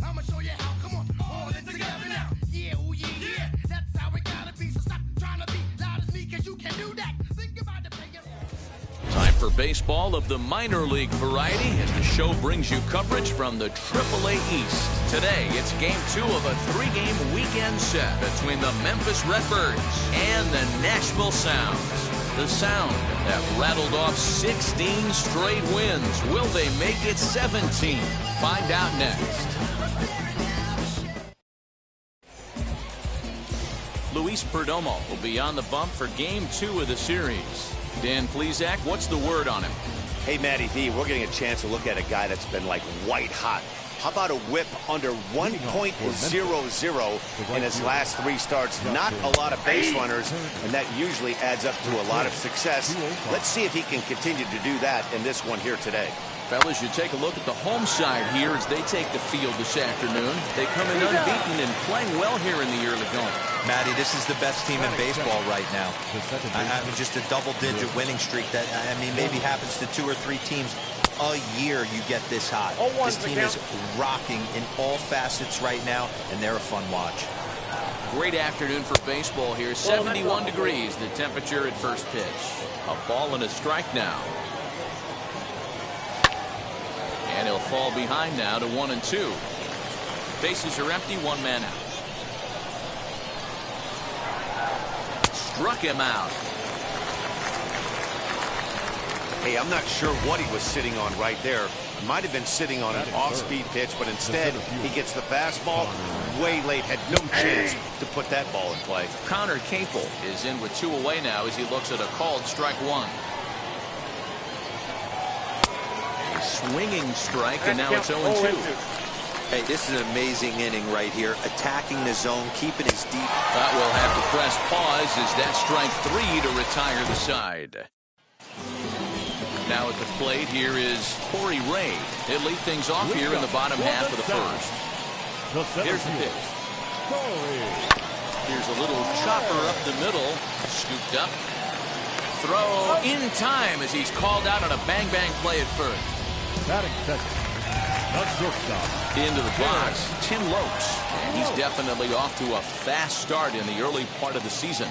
I'ma show you how. Come on, all in together now. Yeah, oh yeah, yeah. That's how it gotta be. So stop trying to be loud as me, cause you can do that. Think about the player. Time for baseball of the minor league variety as the show brings you coverage from the AAA East. Today, it's Game 2 of a 3-game weekend set between the Memphis Redbirds and the Nashville Sounds. The Sound that rattled off 16 straight wins. Will they make it 17? Find out next. Luis Perdomo will be on the bump for Game 2 of the series. Dan Plesac, what's the word on him? Hey, Matty V, we're getting a chance to look at a guy that's been like white hot. How about a whip under 1.00 in his last 3 starts? Not a lot of base runners, and that usually adds up to a lot of success. Let's see if he can continue to do that in this one here today. Fellas, you take a look at the home side here as they take the field this afternoon. They come in unbeaten and playing well here in the early going. Matty, this is the best team in baseball right now. I mean, just a double-digit winning streak that, I mean, maybe happens to 2 or 3 teams a year you get this hot. This team is rocking in all facets right now, and they're a fun watch. Great afternoon for baseball here. 71 degrees, the temperature at first pitch. A ball and a strike now. And he'll fall behind now to 1-2. Bases are empty, 1 man out. Struck him out. Hey, I'm not sure what he was sitting on right there. He might have been sitting on an off-speed pitch, but instead he gets the fastball way late. Had no chance to put that ball in play. Connor Capel is in with 2 away now as he looks at a called strike 1. A swinging strike, and now it's 0-2. Hey, this is an amazing inning right here. Attacking the zone, keeping his deep. That will have to press pause as that strike 3 to retire the side. Now at the plate, here is Corey Ray. He'll lead things off here in the bottom half of the first. Here's the pitch. Here's a little chopper up the middle. Scooped up. Throw in time as he's called out on a bang-bang play at first. Batting second. Into the box, Tim Lopes. And he's definitely off to a fast start in the early part of the season.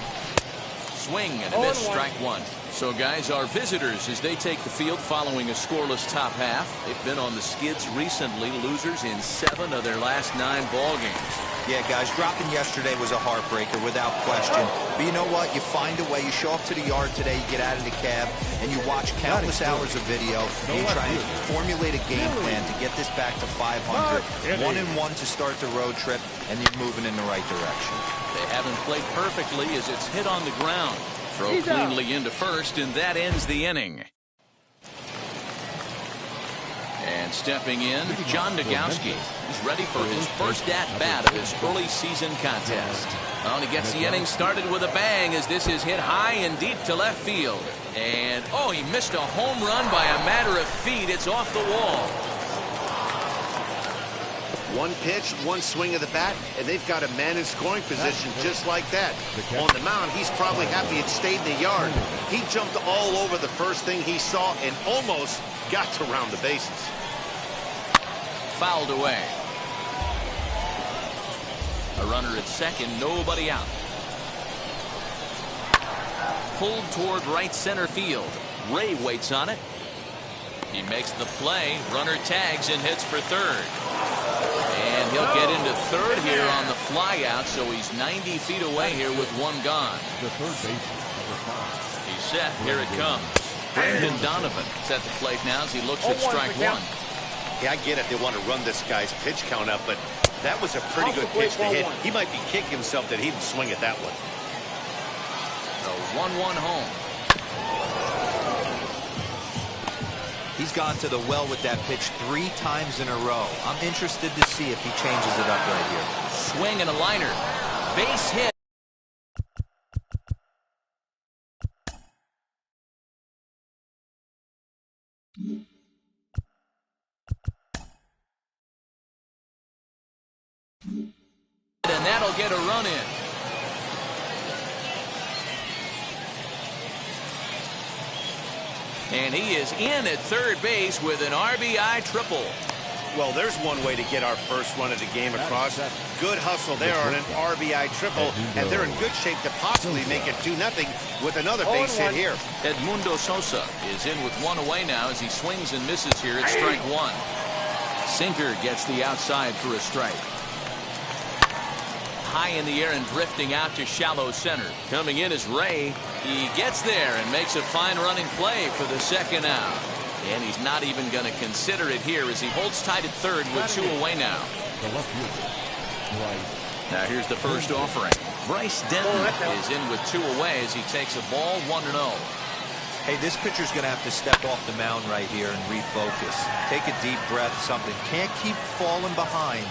Swing and a miss, strike 1. So, guys, our visitors, as they take the field following a scoreless top half, they've been on the skids recently, losers in 7 of their last 9 ball games. Yeah, guys, dropping yesterday was a heartbreaker without question. But you know what? You find a way. You show up to the yard today, you get out of the cab, and you watch countless hours of video, and you try and formulate a game plan to get this back to 500. 1-1 to start the road trip, and you're moving in the right direction. They haven't played perfectly as it's hit on the ground. Throw cleanly into first, and that ends the inning. And stepping in, John Nagowski. He's ready for his first at-bat of his early season contest. And he gets the inning started with a bang as this is hit high and deep to left field. And, oh, he missed a home run by a matter of feet. It's off the wall. One pitch, one swing of the bat, and they've got a man in scoring position just like that. On the mound, he's probably happy it stayed in the yard. He jumped all over the first thing he saw and almost got to round the bases. Fouled away. A runner at second, nobody out. Pulled toward right center field. Ray waits on it. He makes the play. Runner tags and hits for third. And he'll get into third here on the fly out, so he's 90 feet away here with 1 gone. The third baseman, number 5. He's set. Here it comes. Brendan Donovan is at the plate now as he looks at strike 1. Yeah, I get it. They want to run this guy's pitch count up, but that was a pretty good pitch to hit. He might be kicking himself that he didn't swing at that one. The 1-1 home. He's gone to the well with that pitch 3 times in a row. I'm interested to see if he changes it up right here. Swing and a liner. Base hit. And that'll get a run in. And he is in at third base with an RBI triple. Well, there's one way to get our first run of the game across. Good hustle there on an RBI triple, and they're in good shape to possibly make it 2-0 with another base hit here. Edmundo Sosa is in with one away now as he swings and misses here at strike one. Sinker gets the outside for a strike. High in the air and drifting out to shallow center. Coming in is Ray. He gets there and makes a fine running play for the second out. And he's not even going to consider it here as he holds tight at third with two away now. Now here's the first offering. Bryce Denton is in with two away as he takes a ball 1-0. Hey, this pitcher's going to have to step off the mound right here and refocus. Take a deep breath, something. Can't keep falling behind.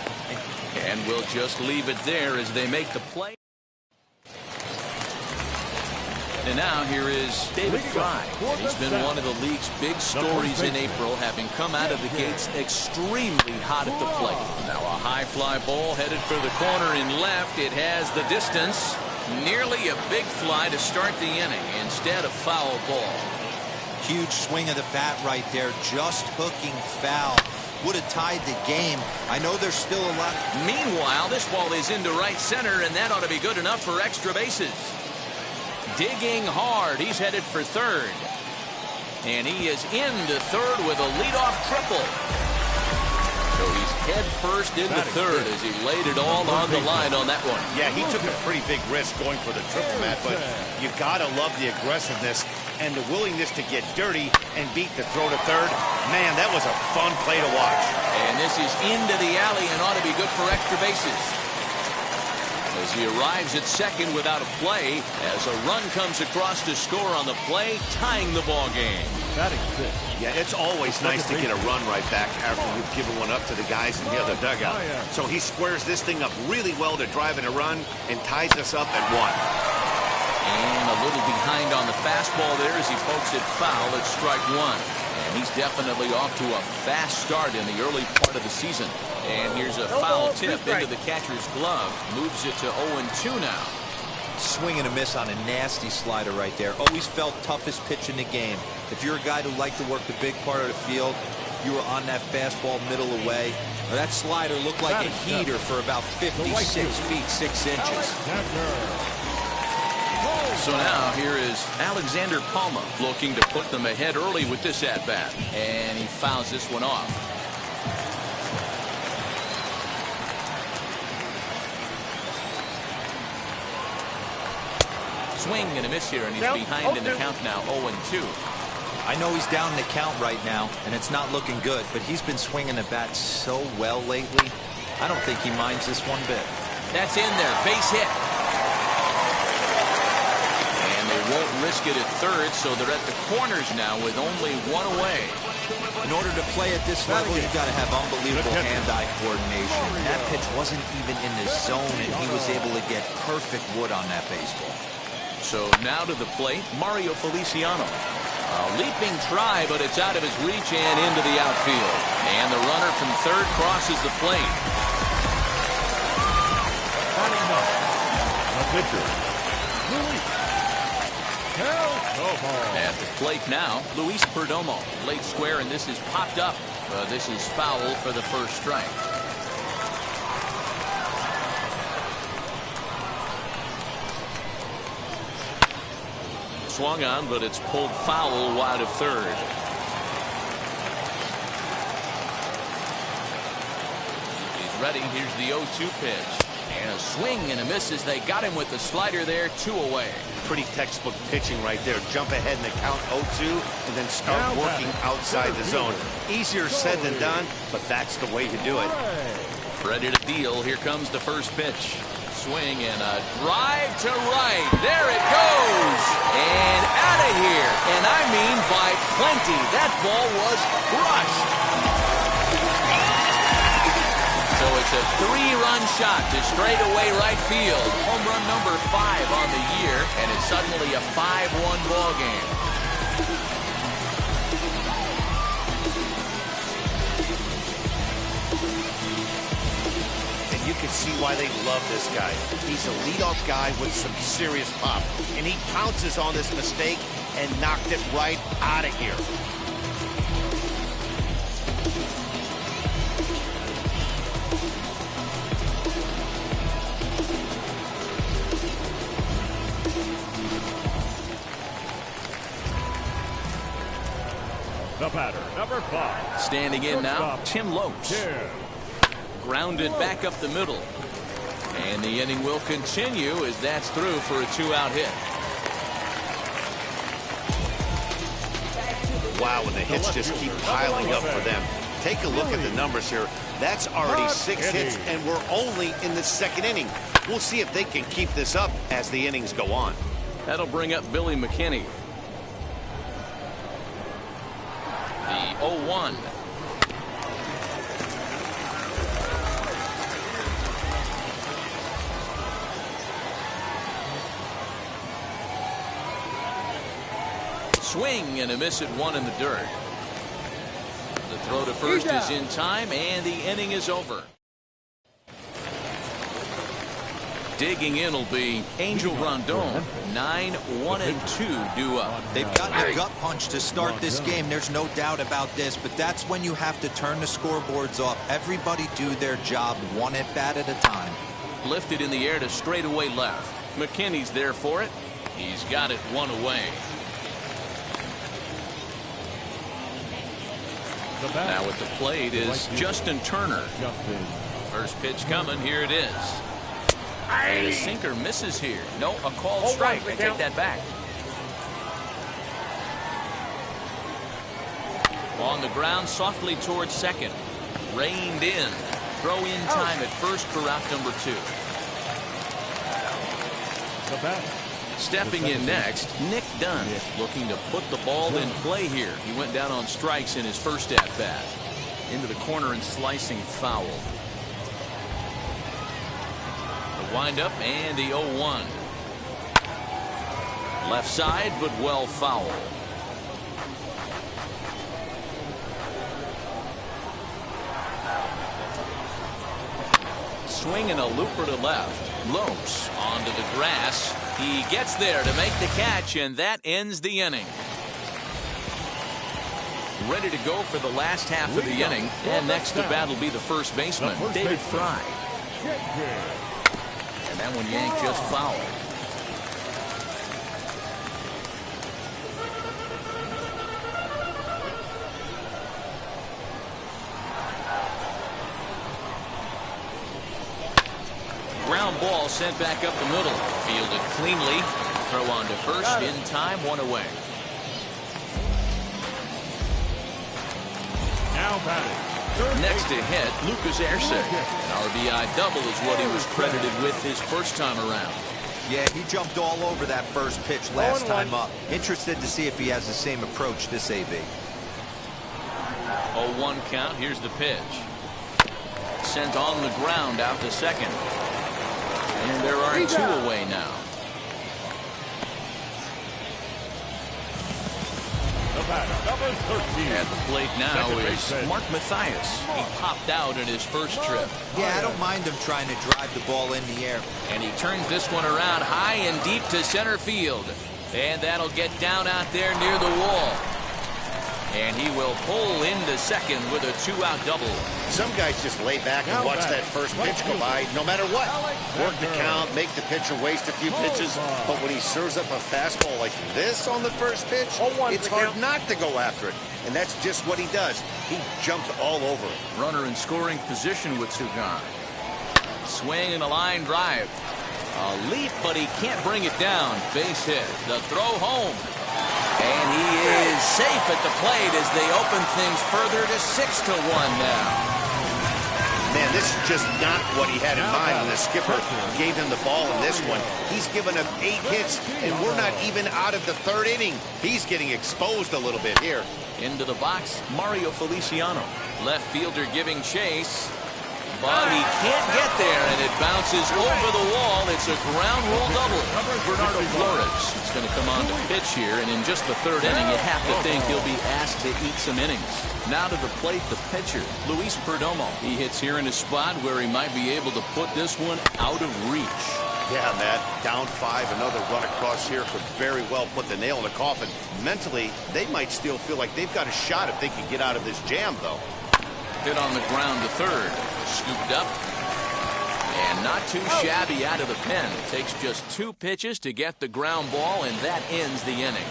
And we'll just leave it there as they make the play. And now here is David Fry. He's been one of the league's big stories in April, having come out of the gates extremely hot at the plate. Now a high fly ball headed for the corner in left. It has the distance. Nearly a big fly to start the inning instead of foul ball. Huge swing of the bat right there, just hooking foul. Would have tied the game. I know there's still a lot. Meanwhile, this ball is into right center, and that ought to be good enough for extra bases. Digging hard, he's headed for third. And he is into third with a leadoff triple. So he's head first into third as he laid it all on the line on that one. Yeah, he took a pretty big risk going for the triple, Matt, but you gotta love the aggressiveness and the willingness to get dirty and beat the throw to third. Man, that was a fun play to watch. And this is into the alley and ought to be good for extra bases. As he arrives at second without a play, as a run comes across to score on the play, tying the ball game. Yeah, it's always nice to get a run right back after you've given one up to the guys in the other dugout. So he squares this thing up really well to drive in a run and ties us up at one. And a little behind on the fastball there as he pokes it foul at strike one. And he's definitely off to a fast start in the early part of the season. And here's a foul tip into the catcher's glove. Moves it to 0-2 now. Swing and a miss on a nasty slider right there. Always felt toughest pitch in the game. If you're a guy who liked to work the big part of the field, you were on that fastball middle away. That slider looked like a heater for about 56 feet 6 inches. So now here is Alexander Palma looking to put them ahead early with this at-bat. And he fouls this one off. Swing and a miss here, and he's behind in the count now, 0-2. I know he's down in the count right now, and it's not looking good, but he's been swinging the bat so well lately. I don't think he minds this one bit. That's in there, base hit. And they won't risk it at third, so they're at the corners now with only one away. In order to play at this level, you've got to have unbelievable hand-eye coordination. That pitch wasn't even in the zone, and he was able to get perfect wood on that baseball. So now to the plate, Mario Feliciano. A leaping try, but it's out of his reach and into the outfield. And the runner from third crosses the plate. At the plate now, Luis Perdomo. Late square, and this is popped up. This is foul for the first strike. Swung on, but it's pulled foul wide of third. He's ready. Here's the 0-2 pitch. And a swing and a miss as they got him with the slider there, 2 away. Pretty textbook pitching right there. Jump ahead in the count 0-2 and then start working outside the zone. Easier said than done, but that's the way to do it. Ready to deal. Here comes the first pitch. Swing and a drive to right. There it goes. And out of here. And I mean by plenty. That ball was crushed. So it's a 3-run shot to straightaway right field. Home run number 5 on the year. And it's suddenly a 5-1 ball game. You can see why they love this guy. He's a leadoff guy with some serious pop. And he pounces on this mistake and knocked it right out of here. The batter, number 5. Standing in now, Shortstop, Tim Lopes. Tim. Grounded back up the middle. And the inning will continue as that's through for a 2-out hit. Wow, and the hits just keep piling up for them. Take a look at the numbers here. That's already 6 hits, and we're only in the 2nd inning. We'll see if they can keep this up as the innings go on. That'll bring up Billy McKinney. The 0-1. Swing and a miss at 1 in the dirt. The throw to first is in time, and the inning is over. Digging in will be Angel Rondon. 9-1-2 due up. They've gotten a gut punch to start this game. There's no doubt about this, but that's when you have to turn the scoreboards off. Everybody do their job one at bat at a time. Lifted in the air to straightaway left. McKinney's there for it. He's got it 1 away. Now at the plate is Justin Turner. First pitch coming. Here it is. And a sinker misses here. No, a called strike. I take that back. On the ground, softly towards second. Reined in. Throw in time at first for route number 2. Stepping in next, Nick Dunn, looking to put the ball in play here. He went down on strikes in his first at-bat. Into the corner and slicing foul. The windup and the 0-1. Left side, but well foul. Swinging a looper to left. Lopes onto the grass. He gets there to make the catch, and that ends the inning. Ready to go for the last half of the inning, and next to bat will be the first baseman, David Fry. And that one yanked just foul. Ground ball sent back up the middle. Fielded cleanly. Throw on to first. In time, 1 away. Now batting. Next to hit, Lucas Erceg. An RBI double is what he was credited with his first time around. Yeah, he jumped all over that first pitch last time up. Interested to see if he has the same approach this AB. 0-1 count. Here's the pitch. Sent on the ground out to second. And there are 2 away now. Number 13. At the plate now is Mark Mathias. He popped out in his first trip. Yeah, I don't mind him trying to drive the ball in the air. And he turns this one around high and deep to center field. And that'll get down out there near the wall. And he will pull into second with a 2-out double. Some guys just lay back and watch that first pitch go by no matter what. Work the count, make the pitcher waste a few pitches. But when he serves up a fastball like this on the first pitch, it's hard not to go after it. And that's just what he does. He jumped all over it. Runner in scoring position with Sugan. Swing and a line drive. A leap, but he can't bring it down. Base hit. The throw home. And he is safe at the plate as they open things further to 6-1 now. Man, this is just not what he had in mind when the skipper gave him the ball in this one. He's given up 8 hits, and we're not even out of the 3rd inning. He's getting exposed a little bit here. Into the box, Mario Feliciano. Left fielder giving chase. But he can't get there, and it bounces over the wall. It's a ground rule double. Bernardo Flores is going to come on to pitch here, and in just the 3rd inning, you have to think he'll be asked to eat some innings. Now to the plate, the pitcher, Luis Perdomo. He hits here in a spot where he might be able to put this one out of reach. Yeah, Matt, down 5, another run across here could very well put the nail in the coffin. Mentally, they might still feel like they've got a shot if they can get out of this jam, though. Hit on the ground to third. Scooped up. And not too shabby out of the pen. Takes just 2 pitches to get the ground ball, and that ends the inning.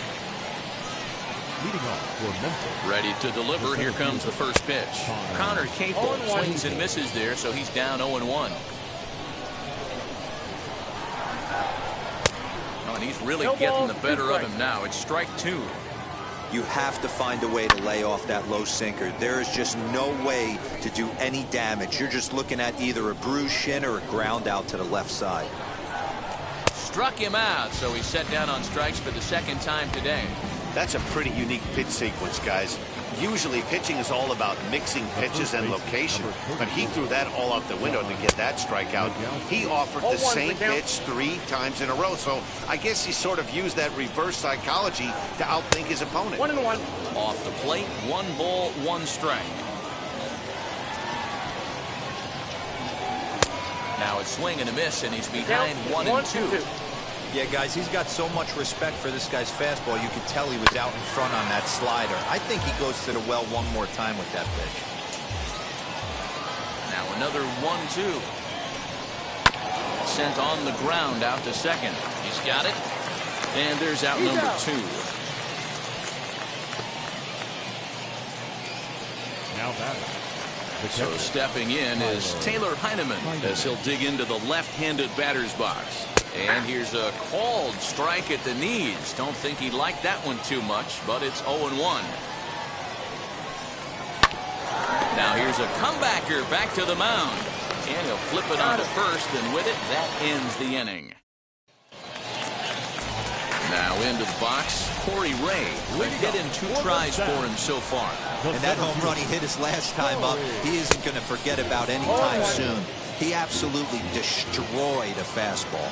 Leading off for Memphis. Ready to deliver. Here comes the first pitch. Connor Capel swings and misses there, so he's down 0-1. Oh, and he's really getting the better of him now. It's strike 2. You have to find a way to lay off that low sinker. There is just no way to do any damage. You're just looking at either a bruised shin or a ground out to the left side. Struck him out, so he's set down on strikes for the second time today. That's a pretty unique pitch sequence, guys. Usually pitching is all about mixing pitches and location, but he threw that all out the window to get that strikeout. He offered the same pitch 3 times in a row, so I guess he sort of used that reverse psychology to outthink his opponent. 1-1. Off the plate, 1 ball, 1 strike. Now it's swing and a miss, and he's behind 1-2. Yeah, guys, he's got so much respect for this guy's fastball. You could tell he was out in front on that slider. I think he goes to the well one more time with that pitch. Now another 1-2. Sent on the ground out to second. He's got it. And there's out number 2. Now batting. So stepping in is Taylor Heineman as he'll dig into the left-handed batter's box. And here's a called strike at the knees. Don't think he liked that one too much, but it's 0-1. Now here's a comebacker back to the mound. And he'll flip it onto first, and with it, that ends the inning. Now into the box, Corey Ray. We've hit in 2 tries for him so far. And that home run he hit his last time up, he isn't going to forget about anytime soon. He absolutely destroyed a fastball.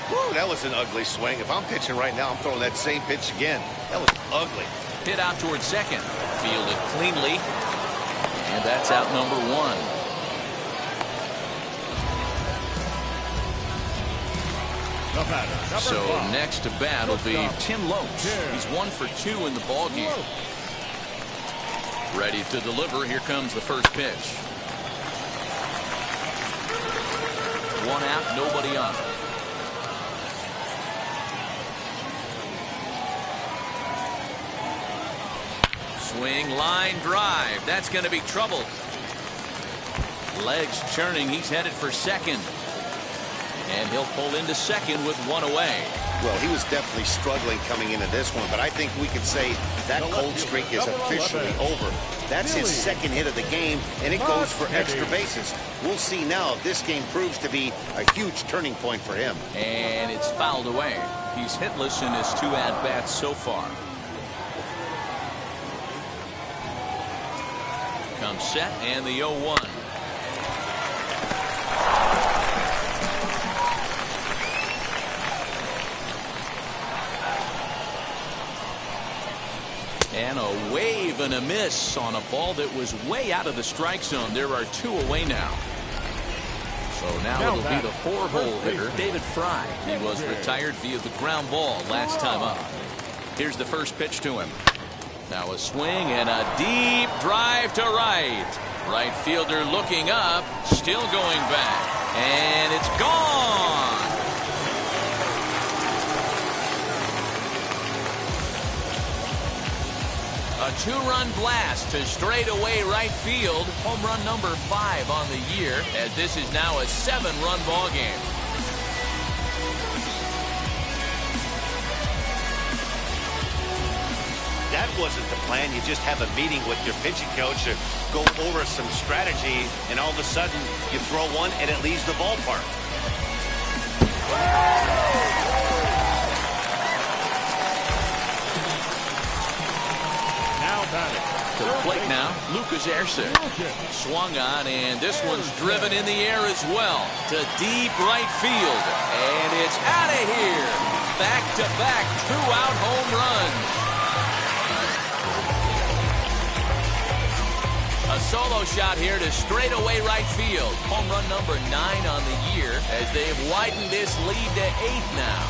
Woo, that was an ugly swing. If I'm pitching right now, I'm throwing that same pitch again. That was ugly. Hit out towards second. Fielded cleanly. And that's out number 1. So next to bat will be Tim Lopes. He's 1 for 2 in the ballgame. Ready to deliver. Here comes the first pitch. 1 out, nobody on. Swing, line drive. That's going to be trouble. Legs churning. He's headed for second. And he'll pull into second with 1 away. Well, he was definitely struggling coming into this one, but I think we can say that cold streak is officially over. That's his second hit of the game, and it goes for extra bases. We'll see now if this game proves to be a huge turning point for him. And it's fouled away. He's hitless in his 2 at-bats so far. Comes set, and the 0-1. And a wave and a miss on a ball that was way out of the strike zone. There are 2 away now. So now it'll be the 4-hole hitter, David Fry. He was retired via the ground ball last time up. Here's the first pitch to him. Now a swing and a deep drive to right. Right fielder looking up, still going back. And it's gone. A 2-run blast to straightaway right field. Home run number 5 on the year, as this is now a 7-run ball game. That wasn't the plan. You just have a meeting with your pitching coach to go over some strategy, and all of a sudden you throw one and it leaves the ballpark. To the plate now, Lucas Erceg. Swung on, and this one's driven in the air as well to deep right field. And it's out of here. Back-to-back 2-out home runs. A solo shot here to straightaway right field. Home run number 9 on the year, as they've widened this lead to 8 now.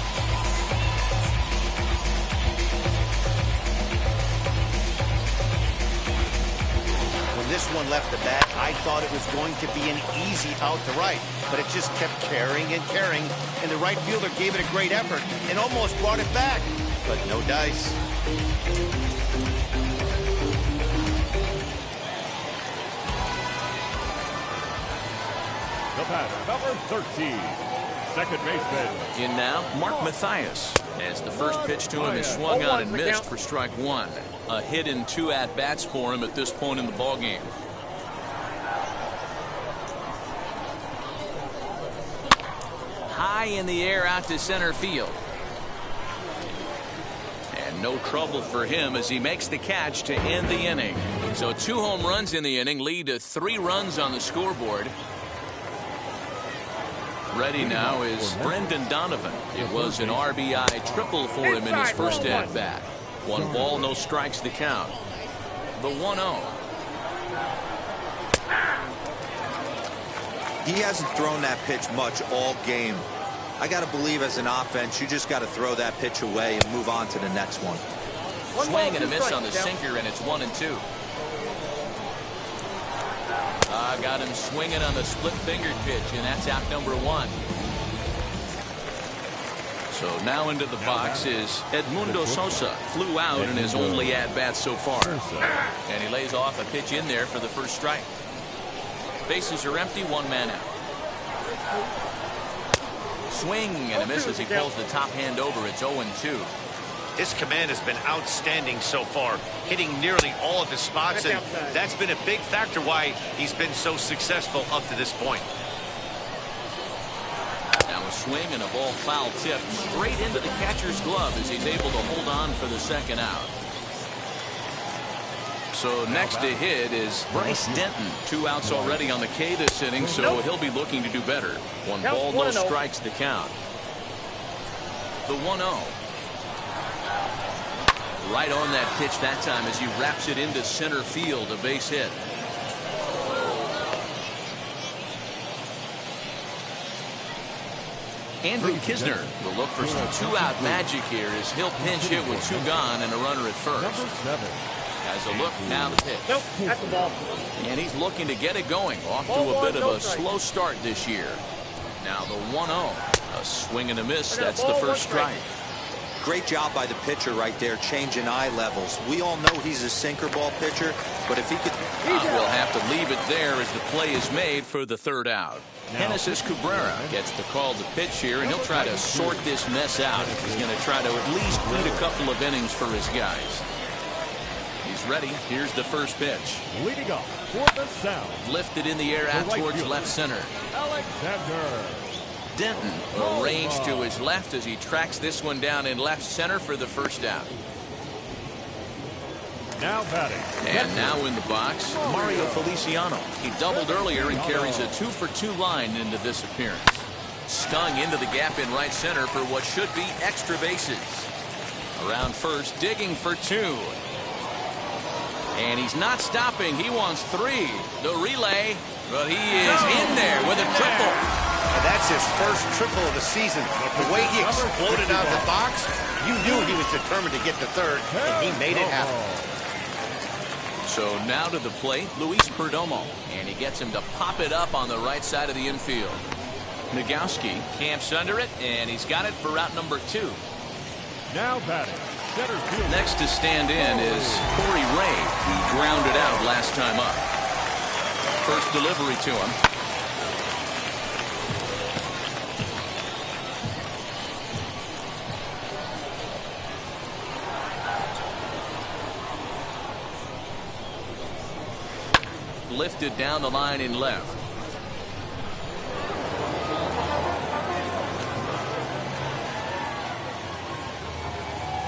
This one left the bat, I thought it was going to be an easy out to right, but it just kept carrying and carrying, and the right fielder gave it a great effort and almost brought it back, but no dice. The batter, number 13, second baseman. In now, Mark Mathias, as the first pitch to him is swung on and missed for strike one. A hit in 2 at-bats for him at this point in the ballgame. High in the air out to center field. And no trouble for him as he makes the catch to end the inning. So 2 home runs in the inning lead to 3 runs on the scoreboard. Ready now is Brendan Donovan. It was an RBI triple for him in his first at-bat. 1 ball, no strikes the count. The 1-0. He hasn't thrown that pitch much all game. I got to believe as an offense, you just got to throw that pitch away and move on to the next one. Swing and a miss on the sinker, and it's 1-2. Got him swinging on the split-fingered pitch, and that's out number 1. So now into the box is Edmundo Sosa. Flew out in his only at-bat so far. And he lays off a pitch in there for the first strike. Bases are empty, 1 man out. Swing and a miss as he pulls the top hand over. It's 0-2. His command has been outstanding so far, hitting nearly all of his spots, and that's been a big factor why he's been so successful up to this point. Now a swing and a ball foul tip straight into the catcher's glove as he's able to hold on for the second out. So next to hit is Bryce Denton. 2 outs already on the K this inning, so he'll be looking to do better. 1 ball, no strikes the count. The 1-0. Right on that pitch that time as he wraps it into center field, a base hit. Andrew Kisner will look for some 2-out magic here as he'll pinch hit with 2 gone and a runner at first. Number 7. Has a look, now the pitch. Nope, that's the ball. And he's looking to get it going. Off to a bit of a slow start this year. Now the 1-0. A swing and a miss. That's the first strike. Great job by the pitcher right there, changing eye levels. We all know he's a sinker ball pitcher, but if he could... We'll have to leave it there as the play is made for the 3rd out. Genesis Cabrera gets the call to pitch here, and he'll try to sort this mess out. He's going to try to at least eat a couple of innings for his guys. He's ready. Here's the first pitch. Leading up for the Sound. Lifted in the air out towards left center. Alexander. Denton arranged to his left as he tracks this one down in left center for the first out. Now batting. And now in the box, Mario Feliciano. He doubled earlier and carries a 2-for-2 line into this appearance. Stung into the gap in right center for what should be extra bases. Around first, digging for 2. And he's not stopping. He wants 3. The relay, but he is in there with a triple. And that's his first triple of the season. The way he exploded out of the box, you knew he was determined to get the 3rd, and he made it happen. So now to the plate, Luis Perdomo, and he gets him to pop it up on the right side of the infield. Nagowski camps under it, and he's got it for route number 2. Now batting. Center field. Next to stand in is Corey Ray. He grounded out last time up. First delivery to him. Lifted down the line in left.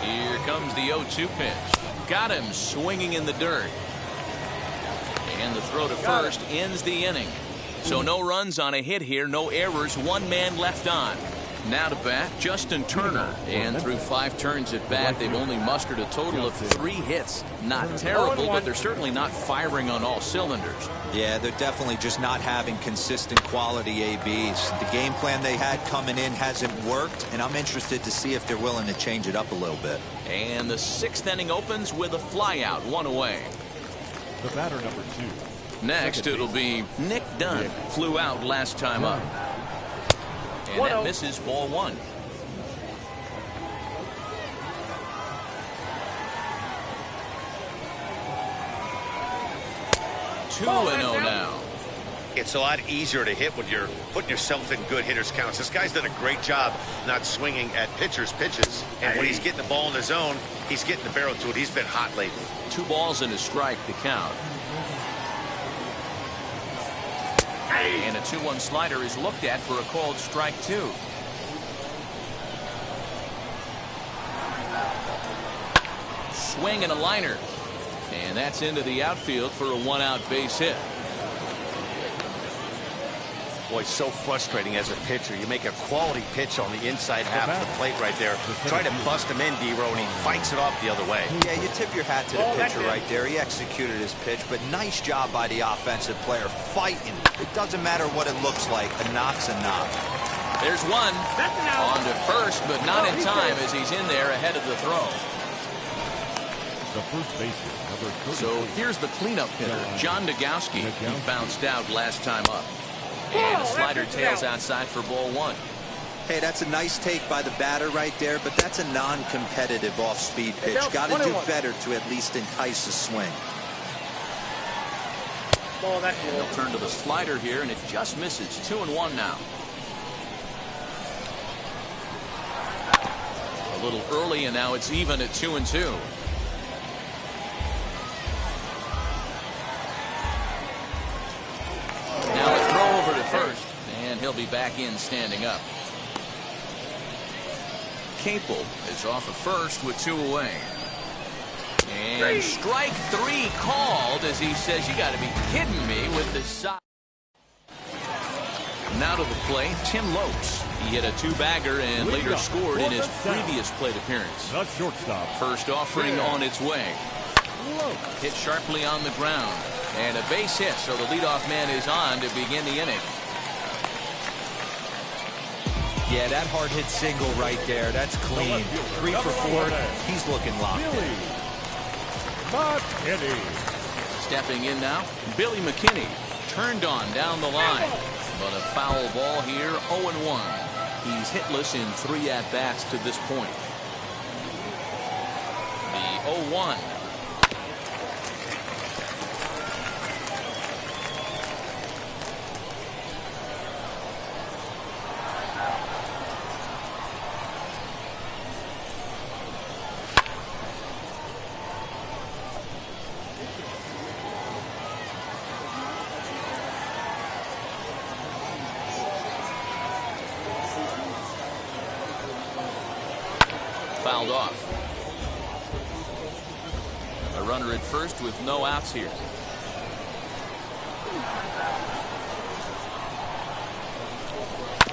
Here comes the 0-2 pitch. Got him swinging in the dirt. And the throw to first ends the inning. So no runs on a hit here, no errors, 1 man left on. Now to bat, Justin Turner. And through 5 turns at bat, they've only mustered a total of 3 hits. Not terrible, but they're certainly not firing on all cylinders. Yeah, they're definitely just not having consistent quality ABs. The game plan they had coming in hasn't worked, and I'm interested to see if they're willing to change it up a little bit. And the 6th inning opens with a flyout, 1 away. The batter number 2. Next, it'll be Nick Dunn. Flew out last time up. And that misses ball 1. Two and 0 now. It's a lot easier to hit when you're putting yourself in good hitters' counts. This guy's done a great job not swinging at pitchers' pitches. And when he's getting the ball in his zone, he's getting the barrel to it. He's been hot lately. 2 balls and a strike to count. And a 2-1 slider is looked at for a called strike 2. Swing and a liner. And that's into the outfield for a 1-out base hit. Boy, so frustrating as a pitcher. You make a quality pitch on the inside half of the plate right there. Try to bust him in, D-Row, and he fights it off the other way. Yeah, you tip your hat to the pitcher right there. He executed his pitch, but nice job by the offensive player fighting. It doesn't matter what it looks like. A knock's a knock. There's one. On to first, but not in time as he's in there ahead of the throw. The first baseman, number 30. So here's the cleanup hitter, John Nagowski. He bounced out last time up. And a slider tails outside for ball 1. Hey, that's a nice take by the batter right there, but that's a non-competitive off-speed pitch. Got to do better to at least entice a swing. And they'll turn to the slider here, and it just misses. 2-1 now. A little early, and now it's even at 2-2. Now a throw over to first, and he'll be back in standing up. Capel is off of first with 2 away. And strike 3 called as he says, you got to be kidding me with the side. Now to the plate, Tim Lopes. He hit a 2-bagger and later scored in his previous plate appearance. The shortstop. First offering on its way. Hit sharply on the ground. And a base hit, so the leadoff man is on to begin the inning. Yeah, that hard hit single right there. That's clean. 3 for 4. He's looking locked in. Stepping in now, Billy McKinney. Turned on down the line. But a foul ball here, 0-1. He's hitless in 3 at-bats to this point. The 0-1. Fouled off. A runner at first with no outs here.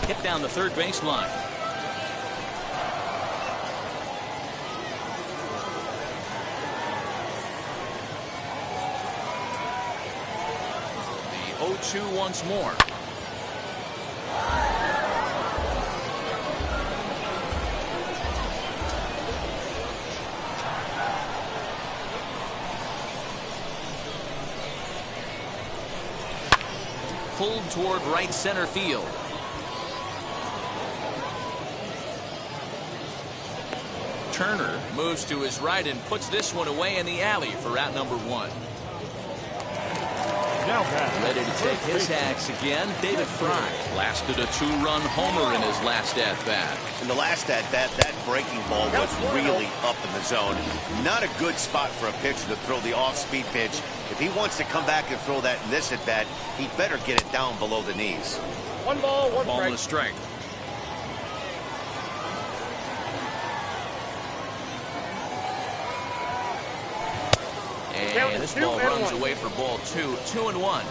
Hit down the third baseline. The 0-2 once more. Pulled toward right center field. Turner moves to his right and puts this one away in the alley for out number 1. Now ready to take his hacks again, David Fry. Lasted a 2-run homer in his last at-bat. In the last at-bat, that breaking ball was really up in the zone. Not a good spot for a pitcher to throw the off-speed pitch. If he wants to come back and throw that in this at-bat, he better get it down below the knees. 1 ball, 1 Ball strike. and a strike. And this ball runs away for ball 2. 2-1.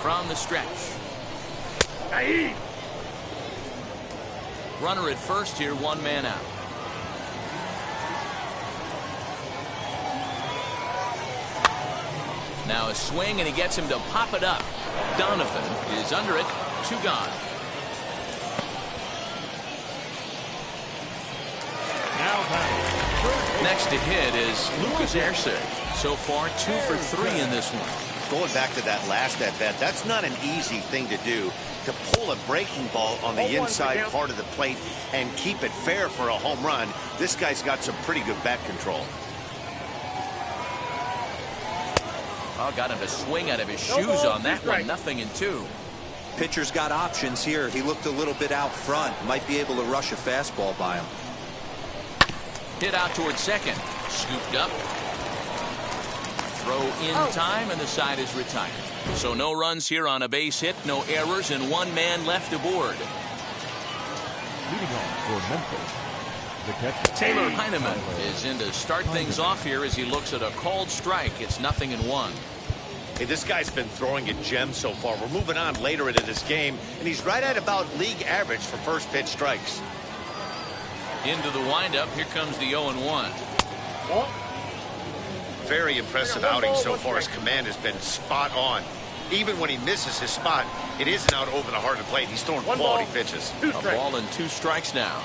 From the stretch. Runner at first here, 1 man out. Now a swing, and he gets him to pop it up. Donovan is under it. 2 gone. Next to hit is Lucas Erceg. So far, 2 for 3 in this one. Going back to that last at-bat, that's not an easy thing to do, to pull a breaking ball on the inside part of the plate and keep it fair for a home run. This guy's got some pretty good bat control. Oh, got him to swing out of his shoes on that one. 0-2. Pitcher's got options here. He looked a little bit out front. Might be able to rush a fastball by him. Hit out towards second. Scooped up. Throw in time, and the side is retired. So no runs here on a base hit, no errors, and 1 man left aboard. Leading off for Memphis, the catcher, Taylor Heineman is in to start things off here as he looks at a called strike. It's 0-1. Hey, this guy's been throwing a gem so far. We're moving on later into this game, and he's right at about league average for first pitch strikes. Into the windup. Here comes the 0-1. Very impressive outing so far. His command has been spot on. Even when he misses his spot, it isn't out over the heart of the plate. He's throwing quality pitches. A ball and 2 strikes now.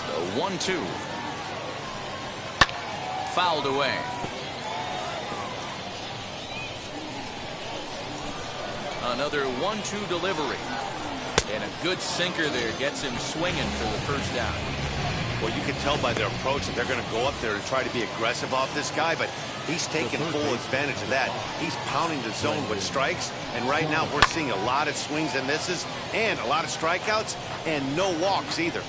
The 1-2. Fouled away. Another 1-2 delivery. And a good sinker there gets him swinging for the first out. Well, you can tell by their approach that they're going to go up there and try to be aggressive off this guy, but he's taking full advantage of that. He's pounding the zone with strikes, and right now we're seeing a lot of swings and misses and a lot of strikeouts and no walks either.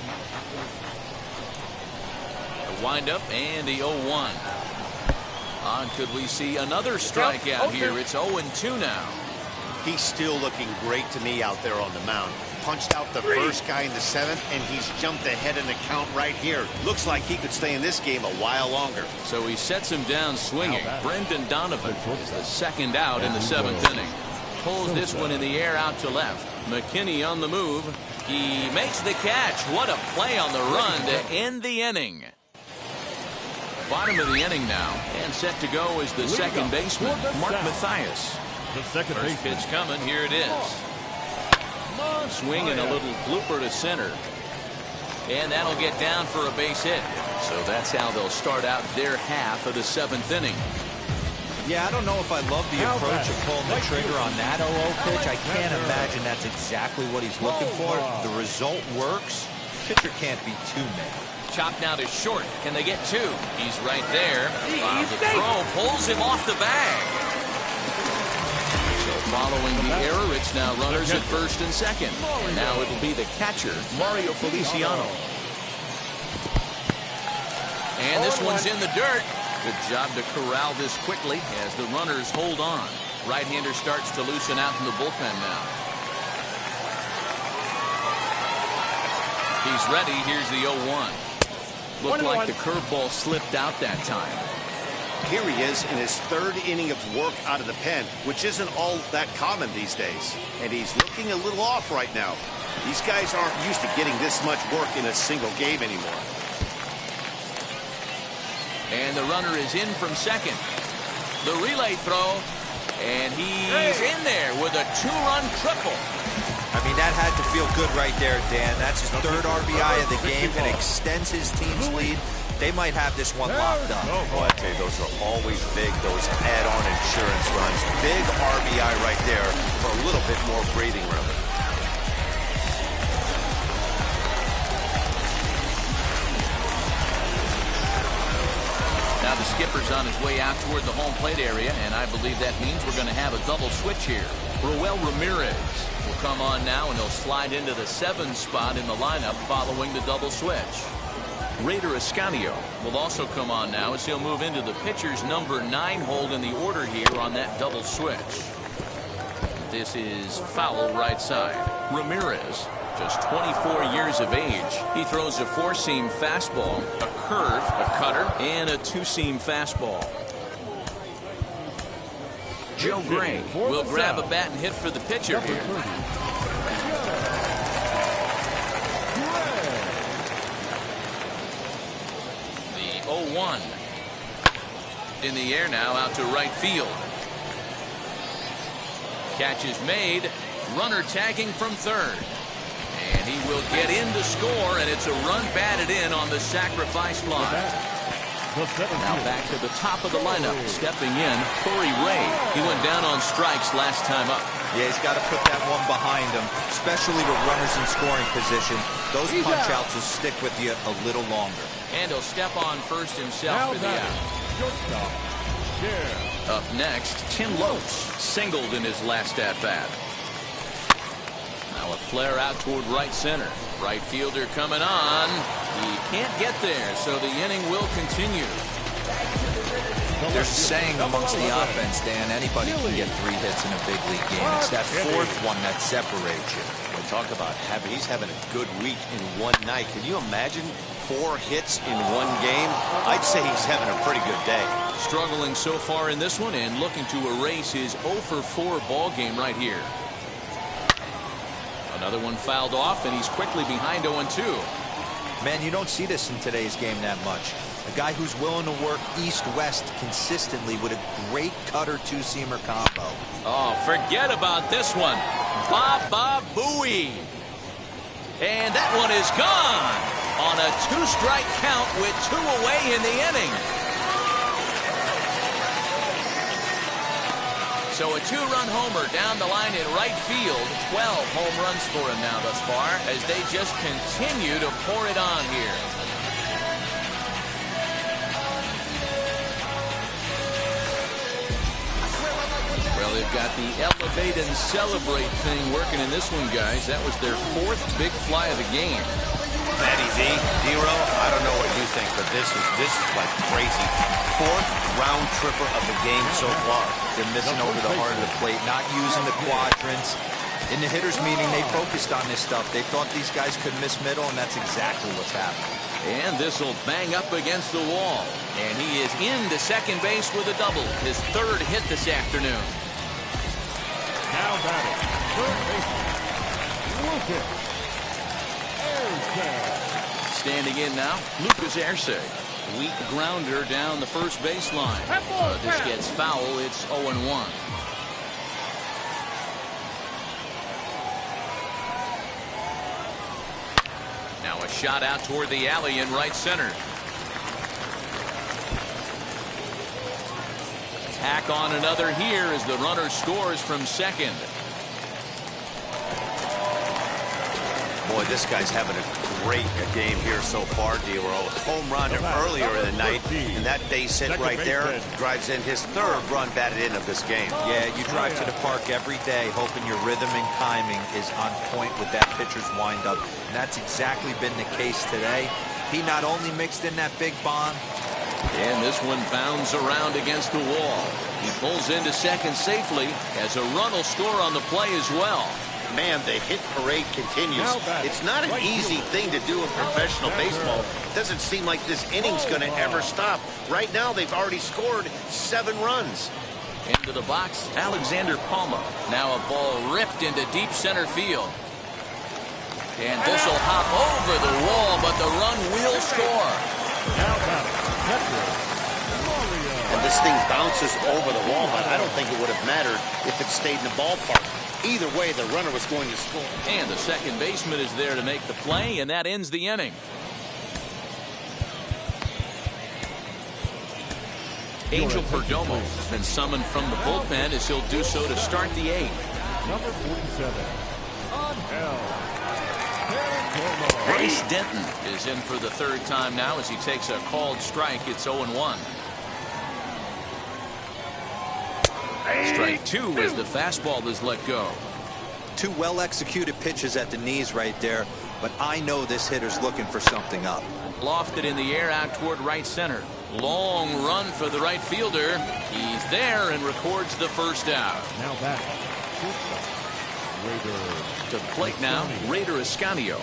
The windup and the 0-1. Could we see another strikeout here? It's 0-2 now. He's still looking great to me out there on the mound. Punched out the first guy in the 7th, and he's jumped ahead in the count right here. Looks like he could stay in this game a while longer. So he sets him down swinging. Brendan Donovan is the second out in the 7th inning. Pulls this one in the air out to left. McKinney on the move. He makes the catch. What a play on the run to end the inning. Bottom of the inning now, and set to go is the second baseman, Mark Mathias. the second First pitch coming. Here it is. Swinging a little blooper to center. And that'll get down for a base hit. So that's how they'll start out their half of the 7th inning. Yeah, I don't know if I love the approach of pulling the trigger on that 0-0 pitch. I can't imagine that's exactly what he's looking for. The result works. Pitcher can't be too mad. Chopped now to short. Can they get 2? He's right there. The throw pulls him off the bag. So following the error, it's now runners at first and second. And now it'll be the catcher, Mario Feliciano. And this one's in the dirt. Good job to corral this quickly as the runners hold on. Right-hander starts to loosen out in the bullpen now. He's ready. Here's the 0-1. Looked like the curveball slipped out that time. Here he is in his 3rd inning of work out of the pen, which isn't all that common these days. And he's looking a little off right now. These guys aren't used to getting this much work in a single game anymore. And the runner is in from second. The relay throw. And he's in there with a 2-run triple. I mean, that had to feel good right there, Dan. That's his 3rd RBI of the game and extends his team's lead. They might have this one locked up. Oh, I tell you, those are always big, those add-on insurance runs. Big RBI right there for a little bit more breathing room. Now the skipper's on his way out toward the home plate area, and I believe that means we're going to have a double switch here. Roel Ramirez will come on now, and he'll slide into the 7 spot in the lineup following the double switch. Raider Escanio will also come on now as he'll move into the pitcher's number 9 hold in the order here on that double switch. This is foul right side. Ramirez, just 24 years of age. He throws a 4-seam fastball, a curve, a cutter, and a 2-seam fastball. Joe Gray will grab a bat and hit for the pitcher here. The 0-1. In the air now, out to right field. Catch is made. Runner tagging from third. And he will get in to score, and it's a run batted in on the sacrifice fly. Now back to the top of the lineup. Stepping in, Corey Ray. He went down on strikes last time up. Yeah, he's got to put that one behind him, especially with runners in scoring position. Those punch-outs will stick with you a little longer. And he'll step on first himself for the out. there. Up next, Tim Lopes singled in his last at-bat. Now a flare out toward right center. Right fielder coming on. He can't get there, so the inning will continue. There's a saying amongst the offense, Dan, anybody can get 3 hits in a big league game. It's that 4th one that separates you. We talk about he's having a good week in one night. Can you imagine 4 hits in one game? I'd say he's having a pretty good day. Struggling so far in this one and looking to erase his 0 for 4 ball game right here. Another one fouled off, and he's quickly behind 0-2. Man, you don't see this in today's game that much. A guy who's willing to work east-west consistently with a great cutter two-seamer combo. Oh, forget about this one. Baba Booey. And that one is gone on a 2-strike count with 2 away in the inning. So a 2-run homer down the line in right field. 12 home runs for him now thus far as they just continue to pour it on here. Well, they've got the elevate and celebrate thing working in this one, guys. That was their 4th big fly of the game. Matty V, D-Row, I don't know what you think, but this is like crazy. 4th round tripper of the game so far. They're missing over the heart of the plate, not using the quadrants. In the hitters meeting, they focused on this stuff. They thought these guys could miss middle, and that's exactly what's happening. And this will bang up against the wall. And he is into second base with a double. His 3rd hit this afternoon. Now batting, third baseman, Lucas Arce. Standing in now, Lucas Arce. Weak grounder down the first baseline. This gets foul. It's 0-1. Now a shot out toward the alley in right center. Tack on another here as the runner scores from second. Boy, this guy's having a great game here so far, D-Row. Home run earlier in the night, and that base hit right there drives in his 3rd run batted in of this game. Yeah, you drive to the park every day hoping your rhythm and timing is on point with that pitcher's windup, and that's exactly been the case today. He not only mixed in that big bomb, and this one bounds around against the wall. He pulls into second safely as a run will score on the play as well. Man, the hit parade continues. It's not an easy thing to do in professional baseball. It doesn't seem like this inning's going to ever stop. Right now, they've already scored 7 runs. Into the box, Alexander Palma. Now a ball ripped into deep center field. And this will hop over the wall, but the run will score. And this thing bounces over the wall, but I don't think it would have mattered if it stayed in the ballpark. Either way, the runner was going to score. And the second baseman is there to make the play, and that ends the inning. Angel Perdomo has been summoned from the bullpen as he'll do so to start the 8th. Number 47, Bryce Denton is in for the 3rd time now as he takes a called strike. It's 0-1. Strike 2 as the fastball is let go. 2 well-executed pitches at the knees right there, but I know this hitter's looking for something up. Lofted in the air out toward right center. Long run for the right fielder. He's there and records the 1st out. Now back. To the plate now, Raider Escanio.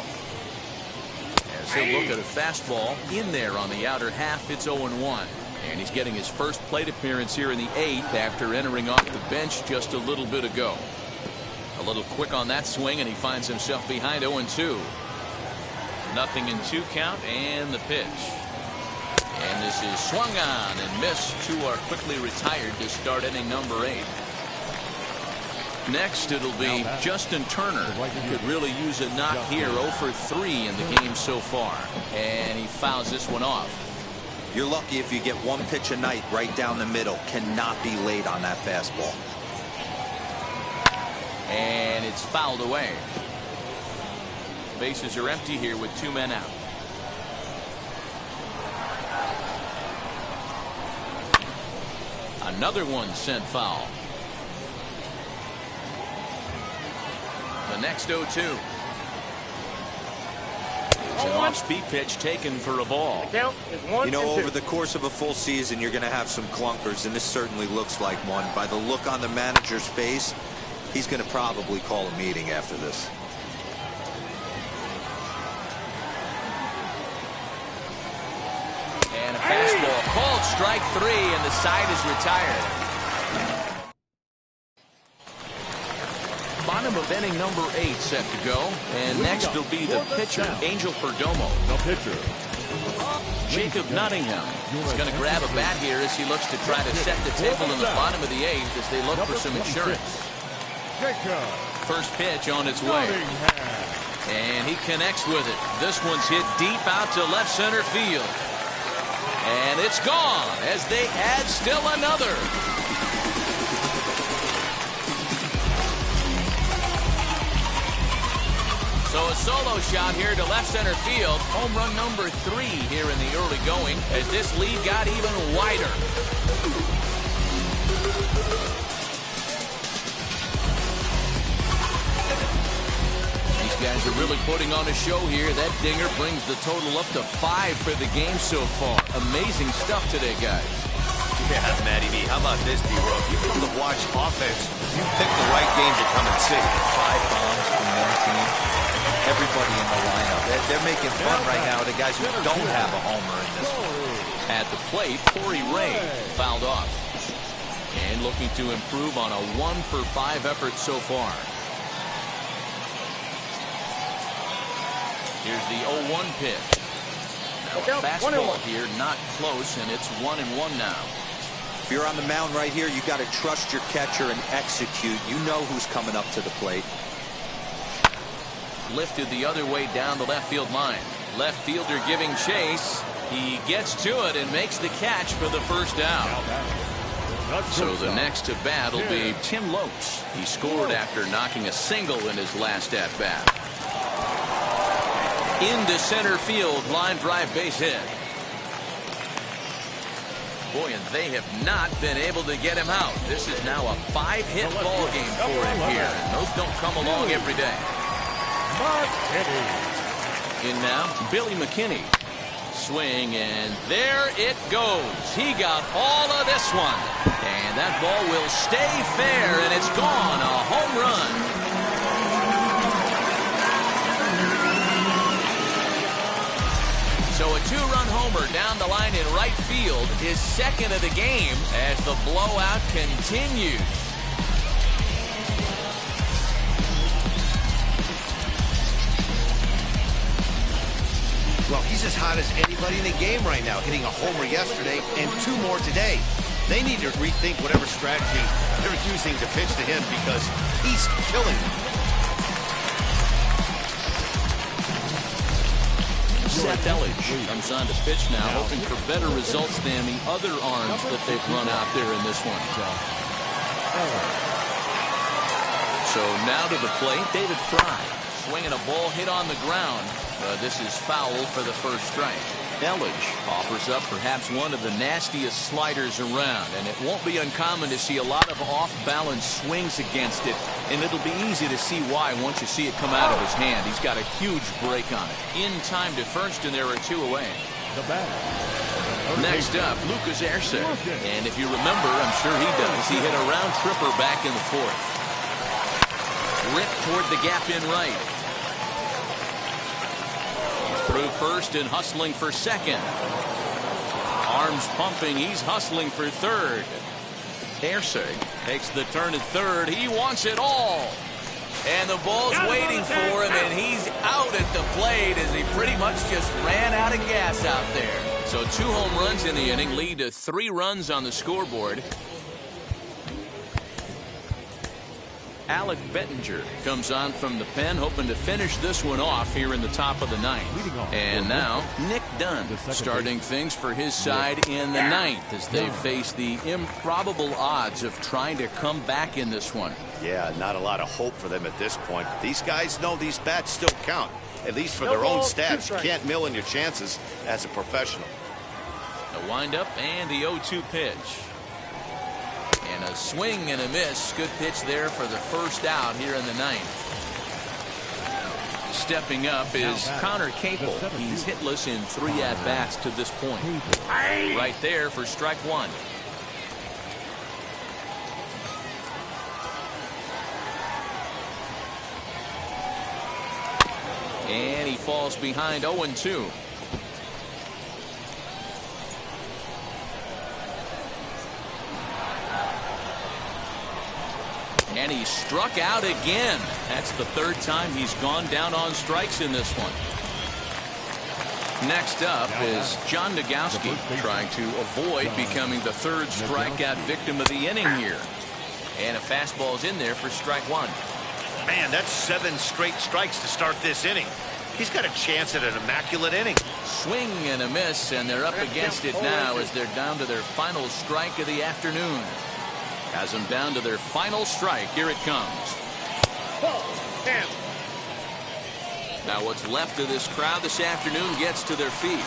As he'll look at a fastball in there on the outer half, it's 0-1. And he's getting his first plate appearance here in the 8th after entering off the bench just a little bit ago. A little quick on that swing, and he finds himself behind 0-2. Nothing in 2 count, and the pitch. And this is swung on and missed. 2 are quickly retired to start inning number 8. Next, it'll be Justin Turner. He could really use a knock here. 0 for 3 in the game so far. And he fouls this one off. You're lucky if you get 1 pitch a night right down the middle. Cannot be late on that fastball. And it's fouled away. Bases are empty here with 2 men out. Another one sent foul. The next 0-2. It's an off-speed pitch taken for a ball. Count is 1-2. You know, over the course of a full season, you're going to have some clunkers, and this certainly looks like one. By the look on the manager's face, he's going to probably call a meeting after this. And a fastball called strike 3, and the side is retired. Bottom of inning number 8 set to go, and next will be the pitcher, Angel Perdomo. The pitcher, Jacob Nottingham is going to grab a bat here as he looks to try to set the table in the bottom of the 8th as they look for some insurance. Jacob First pitch on its way, Nottingham. and he connects with it. This one's hit deep out to left center field, and it's gone as they add still another. So a solo shot here to left center field. Home run number 3 here in the early going as this lead got even wider. These guys are really putting on a show here. That dinger brings the total up to 5 for the game so far. Amazing stuff today, guys. Yeah, Matty B, how about this, D-Row? If you come to watch offense, you pick the right game to come and see. 5 bombs from one team. Everybody in the lineup. They're making fun right now of the guys who don't have a homer in this one. At the plate, Corey Ray fouled off. And looking to improve on a 1-for-5 effort so far. Here's the 0-1 pitch. Now a fastball here, not close, and it's 1-1 now. If you're on the mound right here, you got to trust your catcher and execute. You know who's coming up to the plate. Lifted the other way down the left field line. Left fielder giving chase. He gets to it and makes the catch for the first out. So the next to bat will be Tim Lopes. He scored after knocking a single in his last at bat. Into center field, line drive base hit. Boy, and they have not been able to get him out. This is now a 5-hit ball game for him here, and those don't come along every day. In now, Billy McKinney. Swing, and there it goes. He got all of this one. And that ball will stay fair, and it's gone. A home run. So a 2-run homer down the line in right field, his second of the game as the blowout continues. Well, he's as hot as anybody in the game right now, hitting a homer yesterday and 2 more today. They need to rethink whatever strategy they're using to pitch to him because he's killing them. Seth Elledge comes on to pitch now, hoping for better results than the other arms that they've run out there in this one. So now to the plate, David Fry. Swinging a ball hit on the ground. This is foul for the first strike. Elledge offers up perhaps one of the nastiest sliders around, and it won't be uncommon to see a lot of off-balance swings against it, and it'll be easy to see why once you see it come out of his hand. He's got a huge break on it. In time to first, and there are 2 away. Next up, Lucas Erceg. And if you remember, I'm sure he does, he hit a round tripper back in the 4th. Ripped toward the gap in right. Through first and hustling for second. Arms pumping. He's hustling for third. Erceg takes the turn at third. He wants it all. And the ball's waiting for him, and he's out at the plate as he pretty much just ran out of gas out there. So 2 home runs in the inning lead to 3 runs on the scoreboard. Alec Bettinger comes on from the pen, hoping to finish this one off here in the top of the 9th. And now Nick Dunn starting things for his side in the 9th as they face the improbable odds of trying to come back in this one. Yeah, not a lot of hope for them at this point. These guys know these bats still count, at least for their own stats. You can't mill in your chances as a professional. The windup and the 0-2 pitch. A swing and a miss. Good pitch there for the first out here in the ninth. Stepping up is Connor Capel. He's hitless in 3 at-bats to this point. Right there for strike 1. And he falls behind 0-2. And he struck out again. That's the 3rd time he's gone down on strikes in this one. Next up is John Nagowski, trying to avoid becoming the 3rd strikeout victim of the inning here. And a fastball's in there for strike 1. Man, that's 7 straight strikes to start this inning. He's got a chance at an immaculate inning. Swing and a miss, and they're up against it now as they're down to their final strike of the afternoon. Has them down to their final strike. Here it comes. Now what's left of this crowd this afternoon gets to their feet.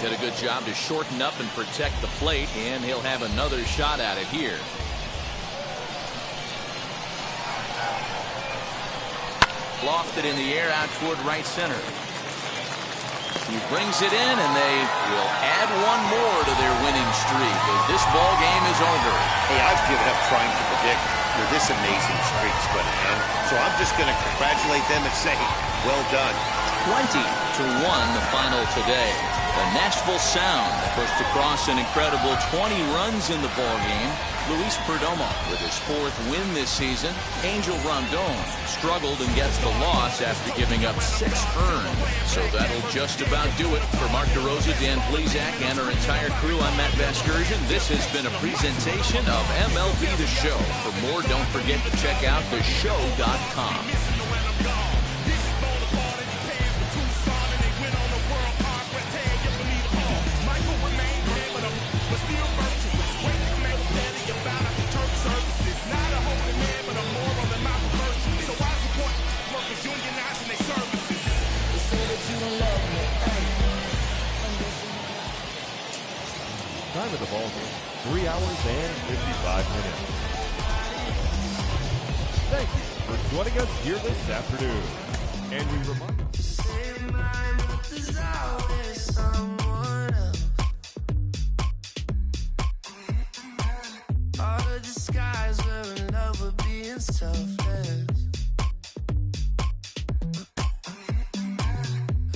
Did a good job to shorten up and protect the plate, and he'll have another shot at it here. Lofted in the air out toward right center. He brings it in, and they will add 1 more to their winning streak as this ball game is over. Hey, I've given up trying to predict where this amazing streak's going to end, so I'm just going to congratulate them and say, well done. 20-1 the final today. The Nashville Sound pushed across an incredible 20 runs in the ball game. Luis Perdomo with his 4th win this season. Angel Rondon struggled and gets the loss after giving up 6 earned. So that'll just about do it. For Mark DeRosa, Dan Plesac, and our entire crew, I'm Matt Vasgersian. This has been a presentation of MLB The Show. For more, don't forget to check out theshow.com. Time of the ball game, 3 hours and 55 minutes. Thank you for joining us here this afternoon. And we remind all of the skies were in love with being selfless.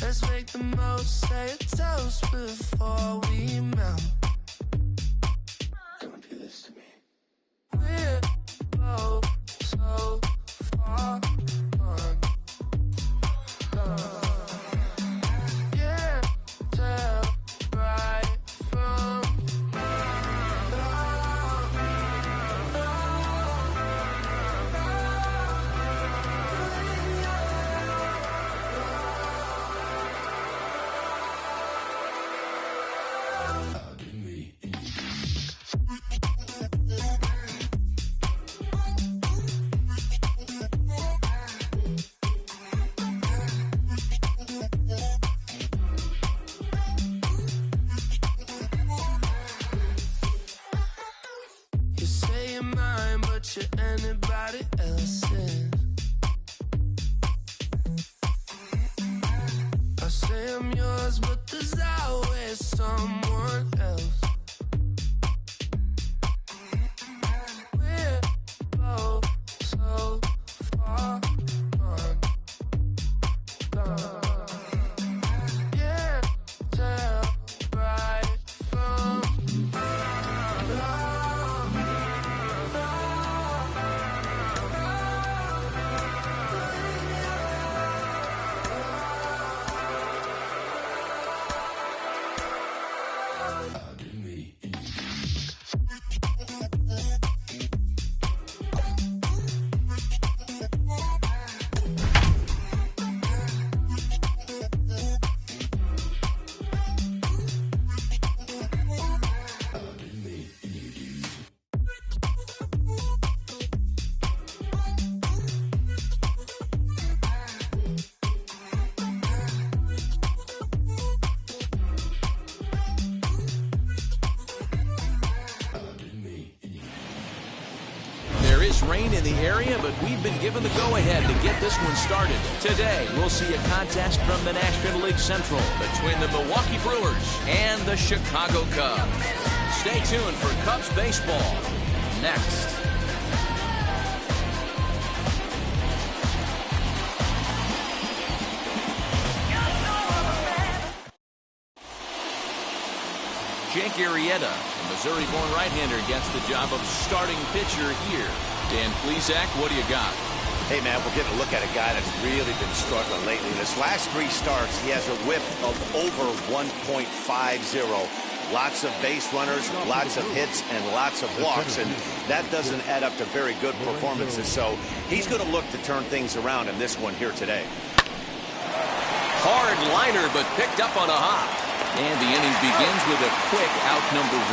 Let's make the most, say a toast before we melt. Don't do this to me. We're both so far gone. Yeah, tell right from you say you're mine, but you're anybody else's. I say I'm yours, but there's always someone else. We're both so far gone. Yeah, tell right from is rain in the area, but we've been given the go-ahead to get this one started. Today, we'll see a contest from the National League Central between the Milwaukee Brewers and the Chicago Cubs. Stay tuned for Cubs baseball next. Jake Arrieta, the Missouri-born right-hander, gets the job of starting pitcher here. Dan Plesac, what do you got? Hey, man, we're getting a look at a guy that's really been struggling lately. This last 3 starts, he has a whip of over 1.50. Lots of base runners, lots of hits, and lots of walks, and that doesn't add up to very good performances. So he's going to look to turn things around in this one here today. Hard liner, but picked up on a hop. And the inning begins with a quick out number 1.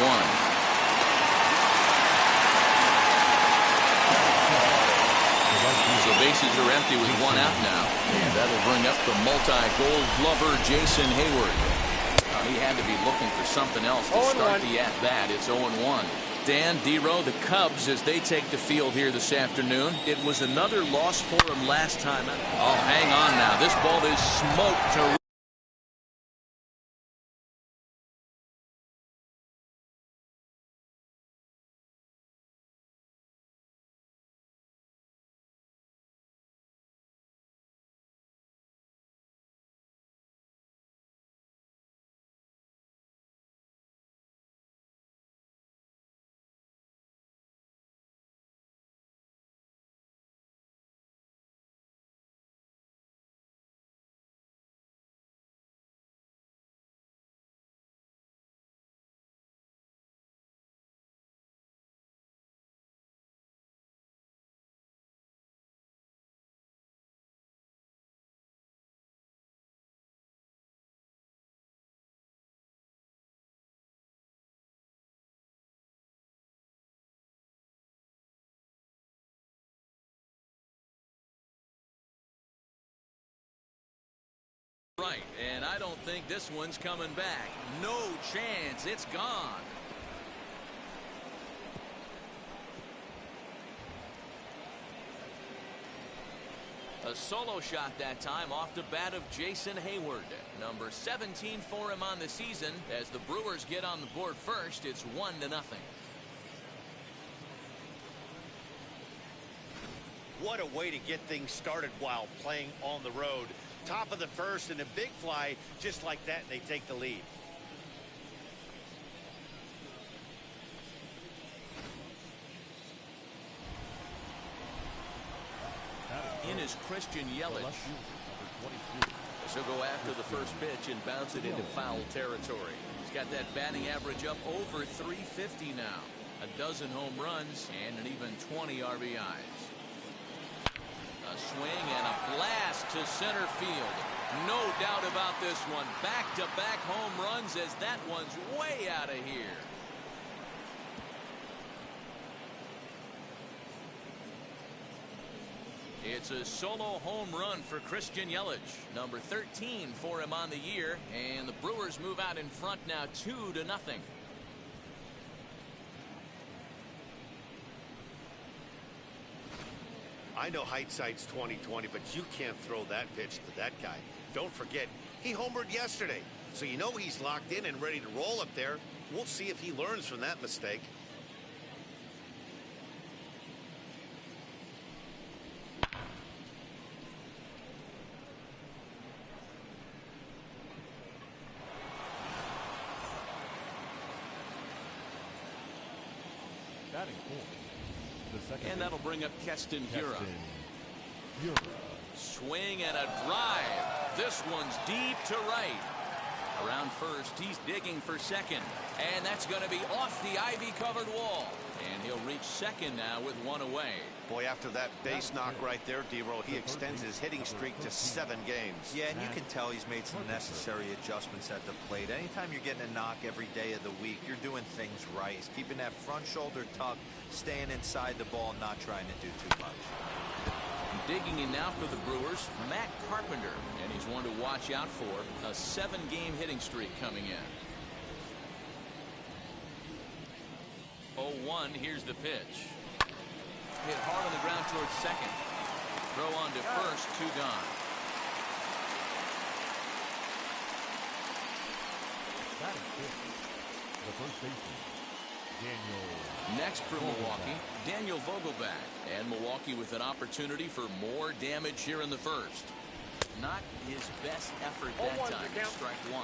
So bases are empty with 1 out now. And that'll bring up the multi-gold glover Jason Hayward. He had to be looking for something else to start the at-bat. It's 0-1. Dan, D-Row, the Cubs, as they take the field here this afternoon. It was another loss for them last time. Oh, hang on now. This ball is smoked to right, and I don't think this one's coming back. No chance. It's gone. A solo shot that time off the bat of Jason Hayward. Number 17 for him on the season. As the Brewers get on the board first, it's 1-0. What a way to get things started while playing on the road. Top of the first and a big fly, just like that, they take the lead. In is Christian Yelich. So go after the first pitch and bounce it into foul territory. He's got that batting average up over 350 now. A dozen home runs and an even 20 RBIs. A swing and a blast to center field. No doubt about this one. Back-to-back home runs as that one's way out of here. It's a solo home run for Christian Yelich. Number 13 for him on the year. And the Brewers move out in front now 2-0. I know hindsight's 20/20, but you can't throw that pitch to that guy. Don't forget, he homered yesterday. So you know he's locked in and ready to roll up there. We'll see if he learns from that mistake. And that'll bring up Keston Hiura. Swing and a drive. This one's deep to right. Around first, he's digging for second. And that's going to be off the ivy-covered wall. And he'll reach second now with 1 away. Boy, after that base knock right there, D-Row, he extends his hitting streak to 7 games. Yeah, and you can tell he's made some necessary adjustments at the plate. Anytime you're getting a knock every day of the week, you're doing things right. He's keeping that front shoulder tucked, staying inside the ball, not trying to do too much. Digging in now for the Brewers, Matt Carpenter. And he's one to watch out for. A 7-game hitting streak coming in. 0-1, here's the pitch. hit hard on the ground towards second. Throw on to first, 2 gone. That is good. The first baseman, Daniel. Next for Milwaukee, Daniel Vogelback. And Milwaukee with an opportunity for more damage here in the first. Not his best effort that time. Strike 1.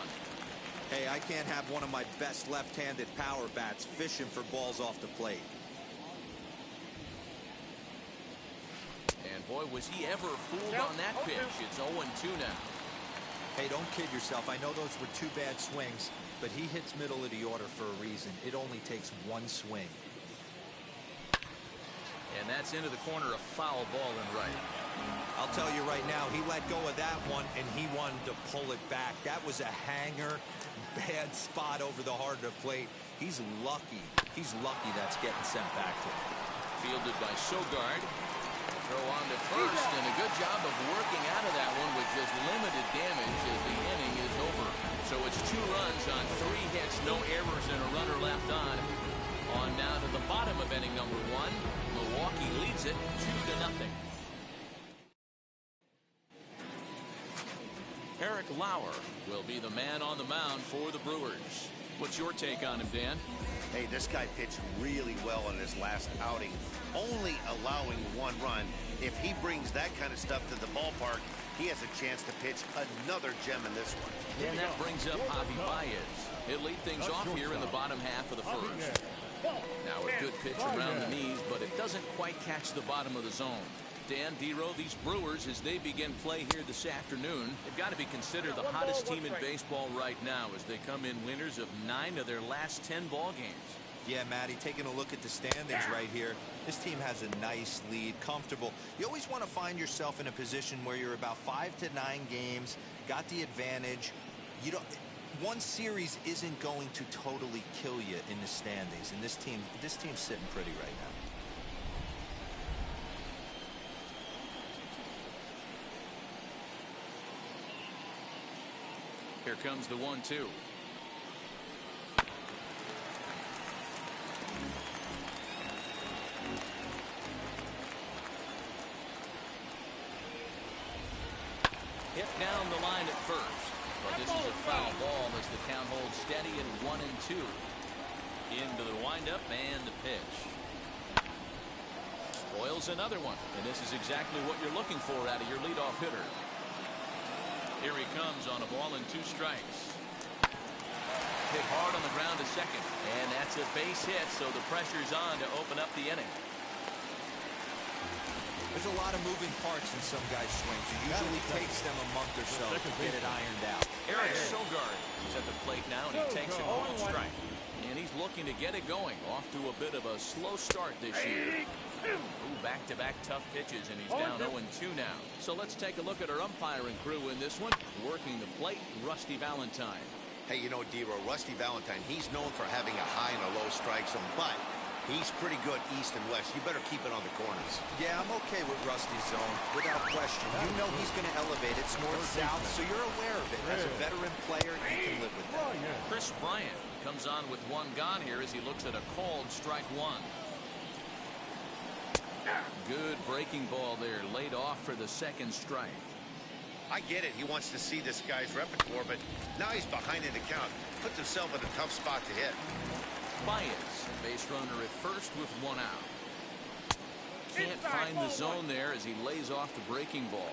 Hey, I can't have one of my best left-handed power bats fishing for balls off the plate. And boy, was he ever fooled on that pitch. It's 0-2 now. Hey, don't kid yourself. I know those were 2 bad swings, but he hits middle of the order for a reason. It only takes 1 swing. And that's into the corner, a foul ball and right. I'll tell you right now, he let go of that one, and he wanted to pull it back. That was a hanger, bad spot over the heart of the plate. He's lucky. He's lucky that's getting sent back to him. Fielded by Sogard. Throw on to first, and a good job of working out of that one with just limited damage as the inning is over. So it's 2 runs on 3 hits, no errors, and a runner left on. On now to the bottom of inning number 1. Milwaukee leads it 2-0. Eric Lauer will be the man on the mound for the Brewers. What's your take on him, Dan? Hey, this guy pitched really well in his last outing, only allowing 1 run. If he brings that kind of stuff to the ballpark, he has a chance to pitch another gem in this one. And that brings up Javi Baez. He'll lead things off here in the bottom half of the first. Now a good pitch around the knees, but it doesn't quite catch the bottom of the zone. Dan, D-Row, these Brewers, as they begin play here this afternoon, they've got to be considered the hottest team in baseball right now as they come in winners of 9 of their last 10 ball games. Yeah, Matty, taking a look at the standings right here, this team has a nice lead, comfortable. You always want to find yourself in a position where you're about 5 to 9 games, got the advantage. You don't. One series isn't going to totally kill you in the standings, and this team's sitting pretty right now. Here comes the 1-2. Hit down the line at first. But this is a foul ball as the count holds steady at 1-2. Into the windup and the pitch. Spoils another one. And this is exactly what you're looking for out of your leadoff hitter. Here he comes on a ball and 2 strikes. Hit hard on the ground to second. And that's a base hit, so the pressure's on to open up the inning. There's a lot of moving parts in some guys' swings. It usually takes them a month or so to get it ironed out. Eric Sogard is at the plate now, and he takes a called strike. And he's looking to get it going. Off to a bit of a slow start this year. Ooh, back-to-back tough pitches, and he's down 0-2 now. So let's take a look at our umpiring crew in this one. Working the plate, Rusty Valentine. Hey, you know, D-Row, Rusty Valentine, he's known for having a high and a low strike zone, but he's pretty good east and west. You better keep it on the corners. Yeah, I'm okay with Rusty's zone, without question. You know he's going to elevate it. It's north-south, so you're aware of it. As a veteran player, you can live with that. Chris Bryant comes on with 1 gone here as he looks at a called strike 1. Good breaking ball there, laid off for the 2nd strike. I get it. He wants to see this guy's repertoire, but now he's behind in the count. Puts himself in a tough spot to hit. Baez, base runner at first with 1 out. Can't find the zone there as he lays off the breaking ball.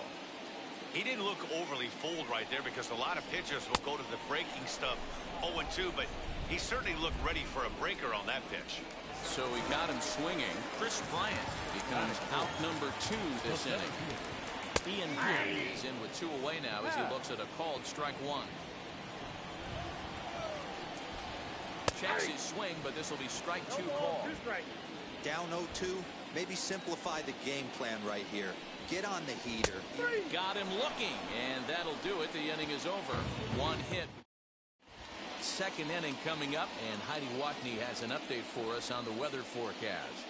He didn't look overly fooled right there because a lot of pitchers will go to the breaking stuff 0-2, but he certainly looked ready for a breaker on that pitch. So he got him swinging. Chris Bryant becomes out number 2 this inning. Ian Happ is in with 2 away now as he looks at a called strike 1. Checks his swing, but this will be strike 2 call. Down 0-2, maybe simplify the game plan right here. Get on the heater. Got him looking, and that'll do it. The inning is over. 1 hit. 2nd inning coming up, and Heidi Watney has an update for us on the weather forecast.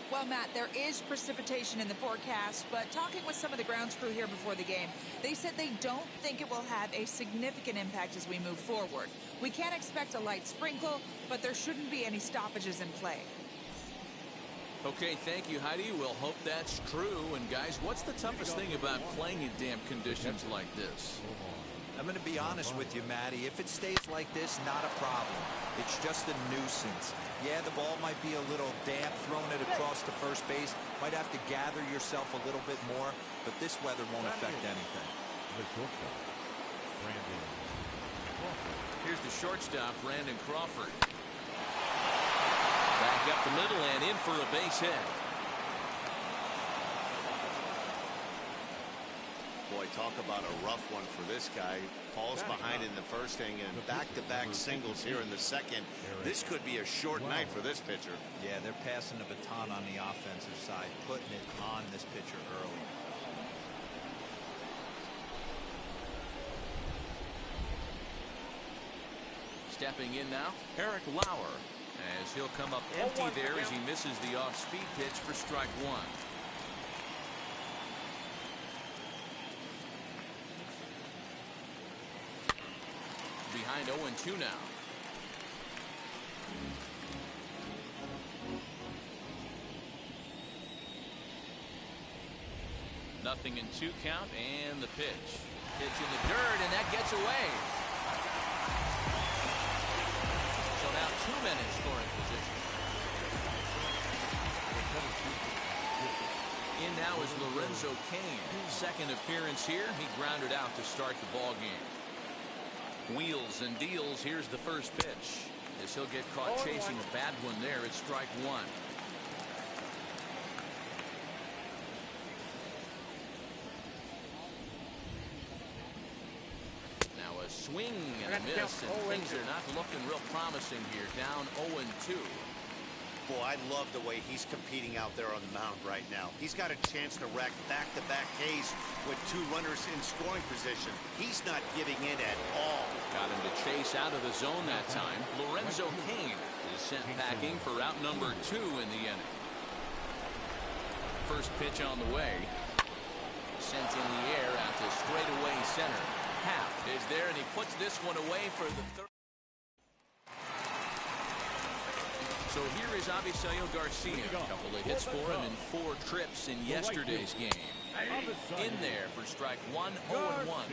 Well, Matt, there is precipitation in the forecast, but talking with some of the grounds crew here before the game, they said they don't think it will have a significant impact as we move forward. We can expect a light sprinkle, but there shouldn't be any stoppages in play. Okay, thank you, Heidi. We'll hope that's true. And guys, what's the toughest thing about playing in damp conditions like this? I'm going to be honest with you, Matty. If it stays like this, not a problem. It's just a nuisance. Yeah, the ball might be a little damp, throwing it across the first base. Might have to gather yourself a little bit more, but this weather won't affect anything. Here's the shortstop, Brandon Crawford. Back up the middle and in for a base hit. Boy, talk about a rough one for this guy. Falls behind in the first inning and back-to-back singles here in the second. This could be a short night for this pitcher. Yeah, they're passing the baton on the offensive side, putting it on this pitcher early. Stepping in now, Eric Lauer, as he'll come up empty there as he misses the off-speed pitch for strike one. Behind 0-2 now. Nothing in 2 count, and the pitch. Pitch in the dirt, and that gets away. So now 2 men in scoring position. In now is Lorenzo Cain. Second appearance here. He grounded out to start the ball game. Wheels and deals. Here's the first pitch. As he'll get caught chasing a bad one there. It's strike one. Now a swing and a miss, and things are not looking real promising here. Down 0-2. Boy, I love the way he's competing out there on the mound right now. He's got a chance to rack back-to-back Ks with 2 runners in scoring position. He's not giving in at all. Got him to chase out of the zone that time. Lorenzo Cain is sent packing for out number 2 in the inning. First pitch on the way. Sent in the air out to straightaway center. Happ is there, and he puts this one away for the third. So here is Avisail Garcia. A couple of hits for him in 4 trips in yesterday's game. In there for strike one, 0-1.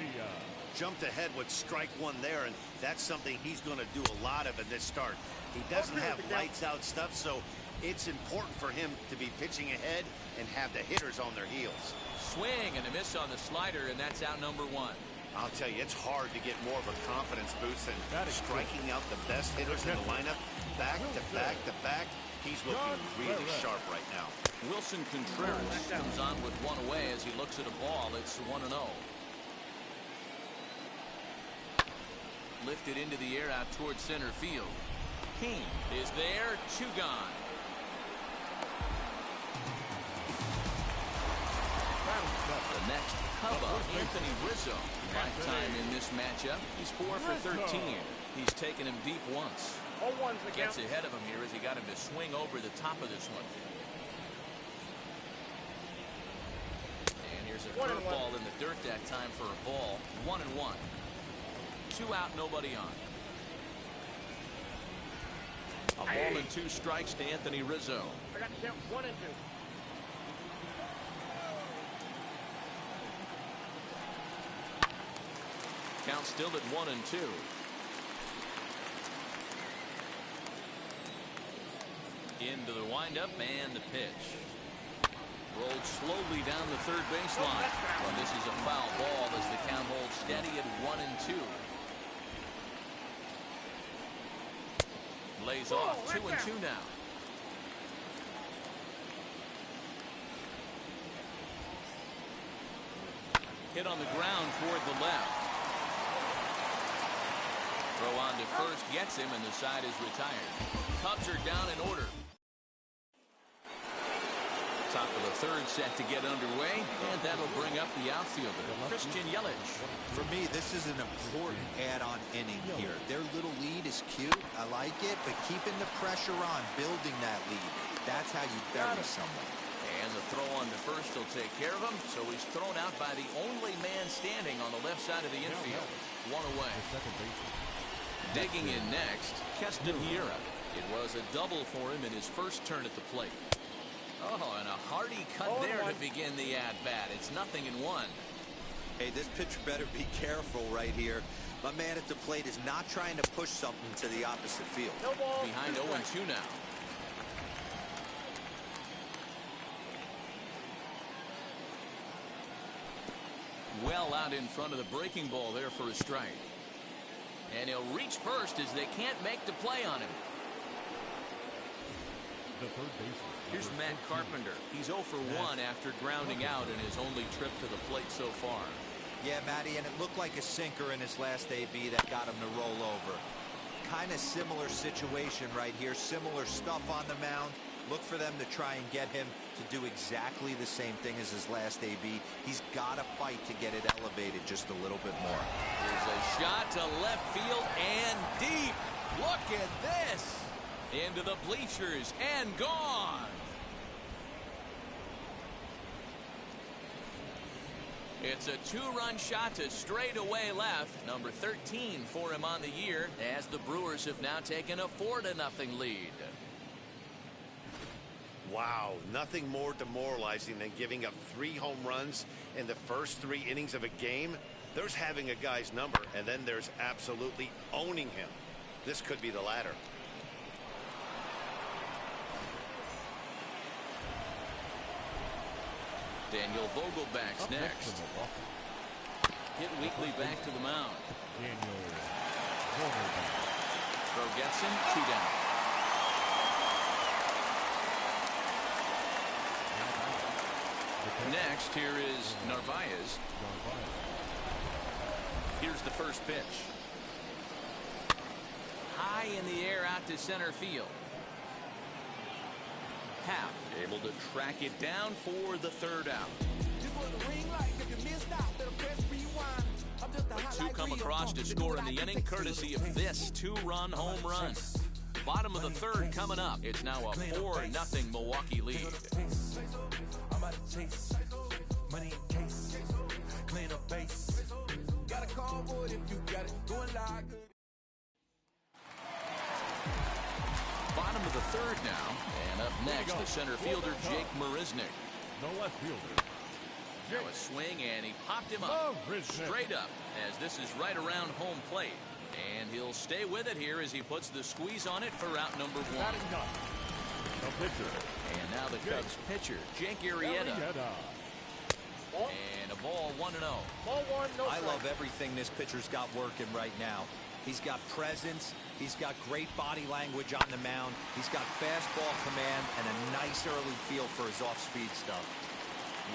Jumped ahead with strike one there, and that's something he's going to do a lot of in this start. He doesn't have lights out stuff, so it's important for him to be pitching ahead and have the hitters on their heels. Swing and a miss on the slider, and that's out number 1. I'll tell you, it's hard to get more of a confidence boost than striking out the best hitters in the lineup. Back to back to back. He's looking really sharp right now. Wilson Contreras comes on with 1 away as he looks at a ball. It's 1-0. Lifted into the air out towards center field. Cain is there. 2 gone. The next Cub up, Anthony Rizzo. Lifetime in this matchup. He's 4 for 13. He's taken him deep once. Gets ahead of him here as he got him to swing over the top of this one. And here's a curveball in the dirt that time for a ball. 1-1. 2 out, nobody on. A ball and 2 strikes to Anthony Rizzo. I got to count 1 and 2. Count still at 1-2. Into the windup and the pitch. Rolled slowly down the third baseline. Well, this is a foul ball as the count holds steady at 1-2. Lays off 2-2 now. Hit on the ground toward the left. Throw on to first gets him, and the side is retired. Cubs are down in order. Top of the third set to get underway, and that'll bring up the outfielder, Christian Yelich. For me, this is an important add-on inning here. Their little lead is cute. I like it, but keeping the pressure on, building that lead, that's how you bury someone. And the throw on to first will take care of him, so he's thrown out by the only man standing on the left side of the infield. 1 away. Digging in next, Keston Hiura. It was a double for him in his first turn at the plate. Oh, and a hearty cut there to begin the at-bat. It's 0-1. Hey, this pitcher better be careful right here. My man at the plate is not trying to push something to the opposite field. No ball. Behind 0-2 now. Well out in front of the breaking ball there for a strike. And he'll reach first as they can't make the play on him. The third baseman. Here's Matt Carpenter. He's 0 for 1 after grounding out in his only trip to the plate so far. Yeah, Matty, and it looked like a sinker in his last AB that got him to roll over. Kind of similar situation right here. Similar stuff on the mound. Look for them to try and get him to do exactly the same thing as his last AB. He's got to fight to get it elevated just a little bit more. Here's a shot to left field and deep. Look at this. Into the bleachers and gone. It's a 2-run shot to straightaway left. Number 13 for him on the year, as the Brewers have now taken a 4-0 lead. Wow, nothing more demoralizing than giving up 3 home runs in the first 3 innings of a game. There's having a guy's number, and then there's absolutely owning him. This could be the latter. Daniel Vogelback's next. Hit weakly back to the mound. Daniel Vogelback. Throw gets him, 2 down. Next, here is Narvaez. Here's the first pitch. High in the air out to center field. Happ able to track it down for the 3rd out. 2 come across to score in the inning, courtesy of this 2-run home run. Bottom of the 3rd coming up. It's now a 4-0 Milwaukee lead. Bottom of the 3rd now, and up next the center fielder Jake Marisnick. No left fielder. Now a swing, and he popped him up straight up, as this is right around home plate, and he'll stay with it here as he puts the squeeze on it for out number 1. The pitcher. And now the Cubs pitcher Jake Arrieta. And a ball 1-0. Ball 1, no I strike. love everything this pitcher's got working right now. He's got presence. He's got great body language on the mound. He's got fastball command and a nice early feel for his off-speed stuff.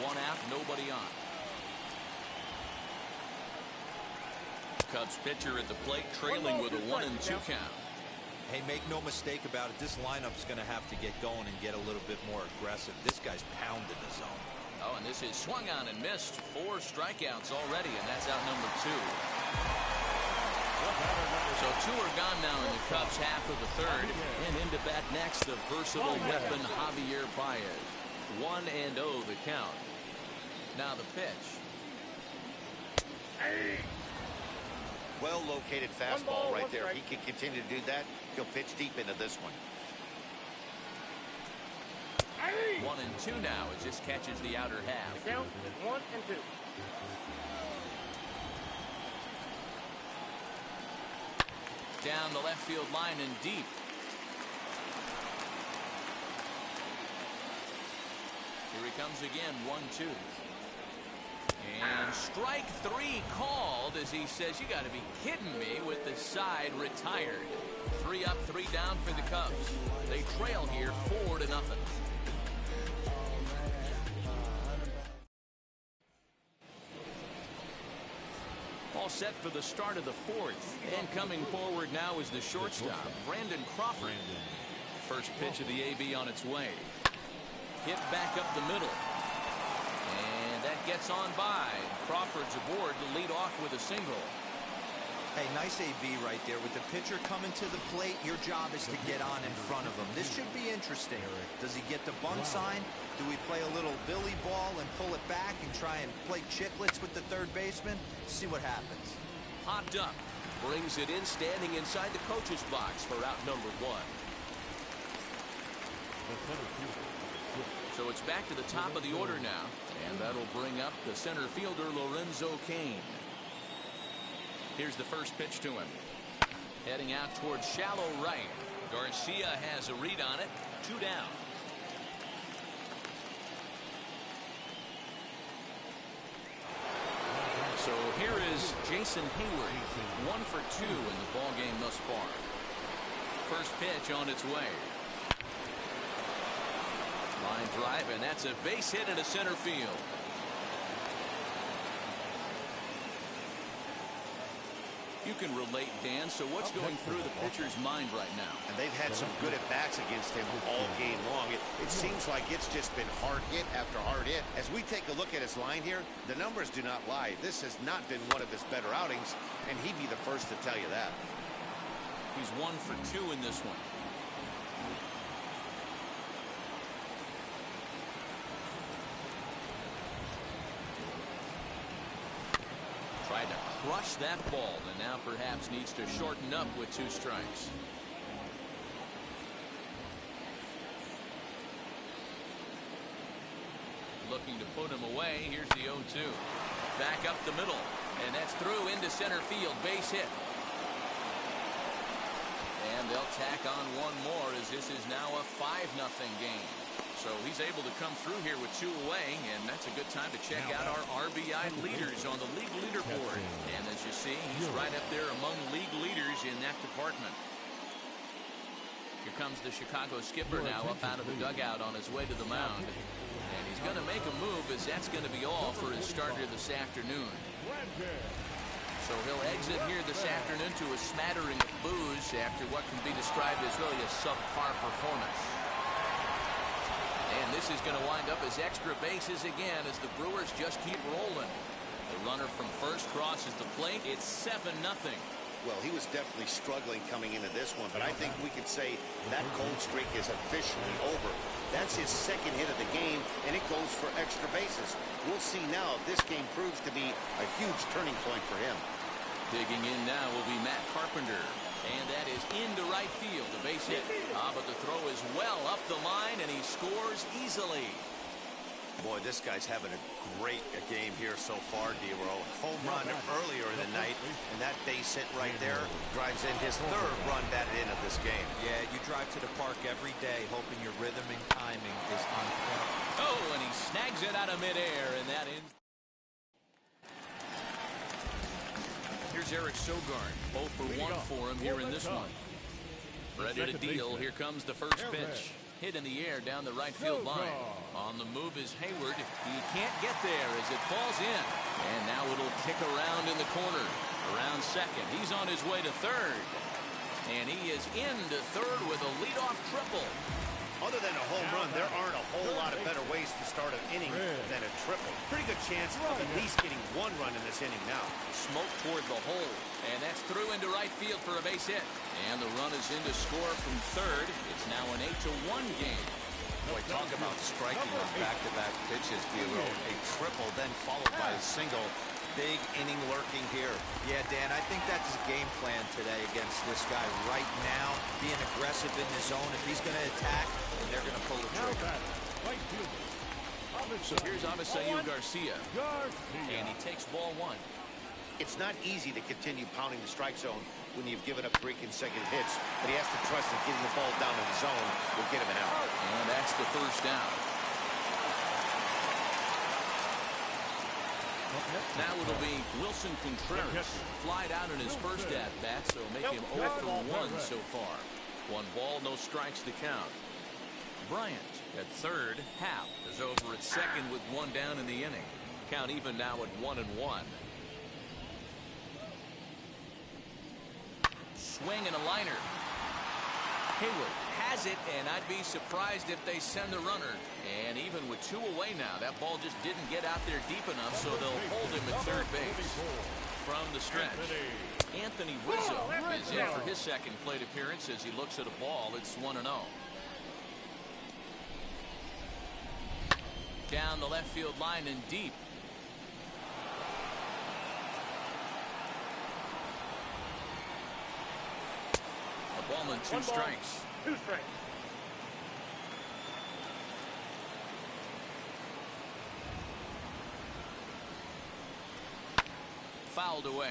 1 out, nobody on. Cubs pitcher at the plate, trailing with a 1-2 count. Hey, make no mistake about it. This lineup's going to have to get going and get a little bit more aggressive. This guy's pounding the zone. Oh, and this is swung on and missed. 4 strikeouts already, and that's out number 2. So 2 are gone now in the Cubs' half of the 3rd. And into bat next, the versatile weapon Javier Baez. 1-0 the count. Now the pitch. Well located fastball right there. If he can continue to do that, he'll pitch deep into this one. 1-2 now as this catches the outer half. Count 1-2. Down the left field line and deep. Here he comes again, 1-2. And strike 3 called as he says, you got to be kidding me, with the side retired. 3 up, 3 down for the Cubs. They trail here 4-0. All set for the start of the 4th. And coming forward now is the shortstop, Brandon Crawford. First pitch of the AB on its way. Hit back up the middle. And that gets on by. Crawford's aboard to lead off with a single. Hey, nice AB right there. With the pitcher coming to the plate, your job is to get on in front of him. This should be interesting. Does he get the bunt sign? Do we play a little billy ball and pull it back and try and play chicklets with the 3rd baseman? See what happens. Popped up. Brings it in, standing inside the coach's box for out number 1. The center fielder. So it's back to the top of the order now, and that'll bring up the center fielder Lorenzo Cain. Here's the first pitch to him. Heading out towards shallow right. Garcia has a read on it. 2 down. So here is Jason Hayward, 1 for 2 in the ball game thus far. First pitch on its way. Line drive, and that's a base hit into center field. You can relate, Dan. So what's going through the pitcher's mind right now? And they've had some good at-bats against him all game long. It seems like it's just been hard hit after hard hit. As we take a look at his line here, the numbers do not lie. This has not been one of his better outings, and he'd be the first to tell you that. He's 1 for 2 in this one. Tried to crush that ball, and now perhaps needs to shorten up with 2 strikes. Looking to put him away. Here's the 0-2. Back up the middle, and that's through into center field. Base hit. And they'll tack on 1 more, as this is now a 5-0 game. So he's able to come through here with 2 away, and that's a good time to check out our RBI leaders on the league leaderboard. And as you see, he's right up there among league leaders in that department. Here comes the Chicago skipper now up out of the dugout on his way to the mound. And he's going to make a move, as that's going to be all for his starter this afternoon. So he'll exit here this afternoon to a smattering of boos after what can be described as really a subpar performance. And this is going to wind up as extra bases again as the Brewers just keep rolling. The runner from first crosses the plate. It's 7-0. Well, he was definitely struggling coming into this one, but I think we could say that cold streak is officially over. That's his second hit of the game, and it goes for extra bases. We'll see now if this game proves to be a huge turning point for him. Digging in now will be Matt Carpenter. And that is into right field, the base hit. But the throw is well up the line, and he scores easily. Boy, this guy's having a great game here so far, D-Row. Home run earlier in the night, and that base hit right there drives in his 3rd run batted in of this game. Yeah, you drive to the park every day hoping your rhythm and timing is on point. Oh, and he snags it out of midair, and that ends. Here's Eric Sogard, 0 for 1 for him here in this one. Ready to deal. Here comes the first pitch. Hit in the air down the right field line. On the move is Hayward. He can't get there as it falls in. And now it'll kick around in the corner. Around second. He's on his way to third. And he is into third with a leadoff triple. Other than a home run, there aren't a whole lot of better ways to start an inning than a triple. Pretty good chance of at least getting 1 run in this inning now. Smoke toward the hole. And that's through into right field for a base hit. And the run is in to score from third. It's now an 8-1 game. Boy, talk about striking on back-to-back pitches, Bureau. A triple, then followed by a single. Big inning lurking here. Yeah, Dan, I think that's his game plan today against this guy right now. Being aggressive in the zone. If he's going to attack, then they're going to pull the trigger. So here's Avisail Garcia. And he takes ball 1. It's not easy to continue pounding the strike zone when you've given up 3 consecutive hits, but he has to trust that getting the ball down in the zone will get him an out. And that's the first down. Now it'll be Wilson Contreras. Flied out in his first at-bat, so make him 0 for 1 so far. 1 ball, no strikes to count. Bryant at third. Happ is over at second with 1 down in the inning. Count even now at 1-1. Swing and a liner. Hayward has it, and I'd be surprised if they send the runner. And even with 2 away now, that ball just didn't get out there deep enough, so they'll hold him at third base. From the stretch, Anthony Rizzo is in for his second plate appearance as he looks at a ball. It's 1-0. Down the left field line and deep. A ball and 2 strikes. 2 strikes. fouled away.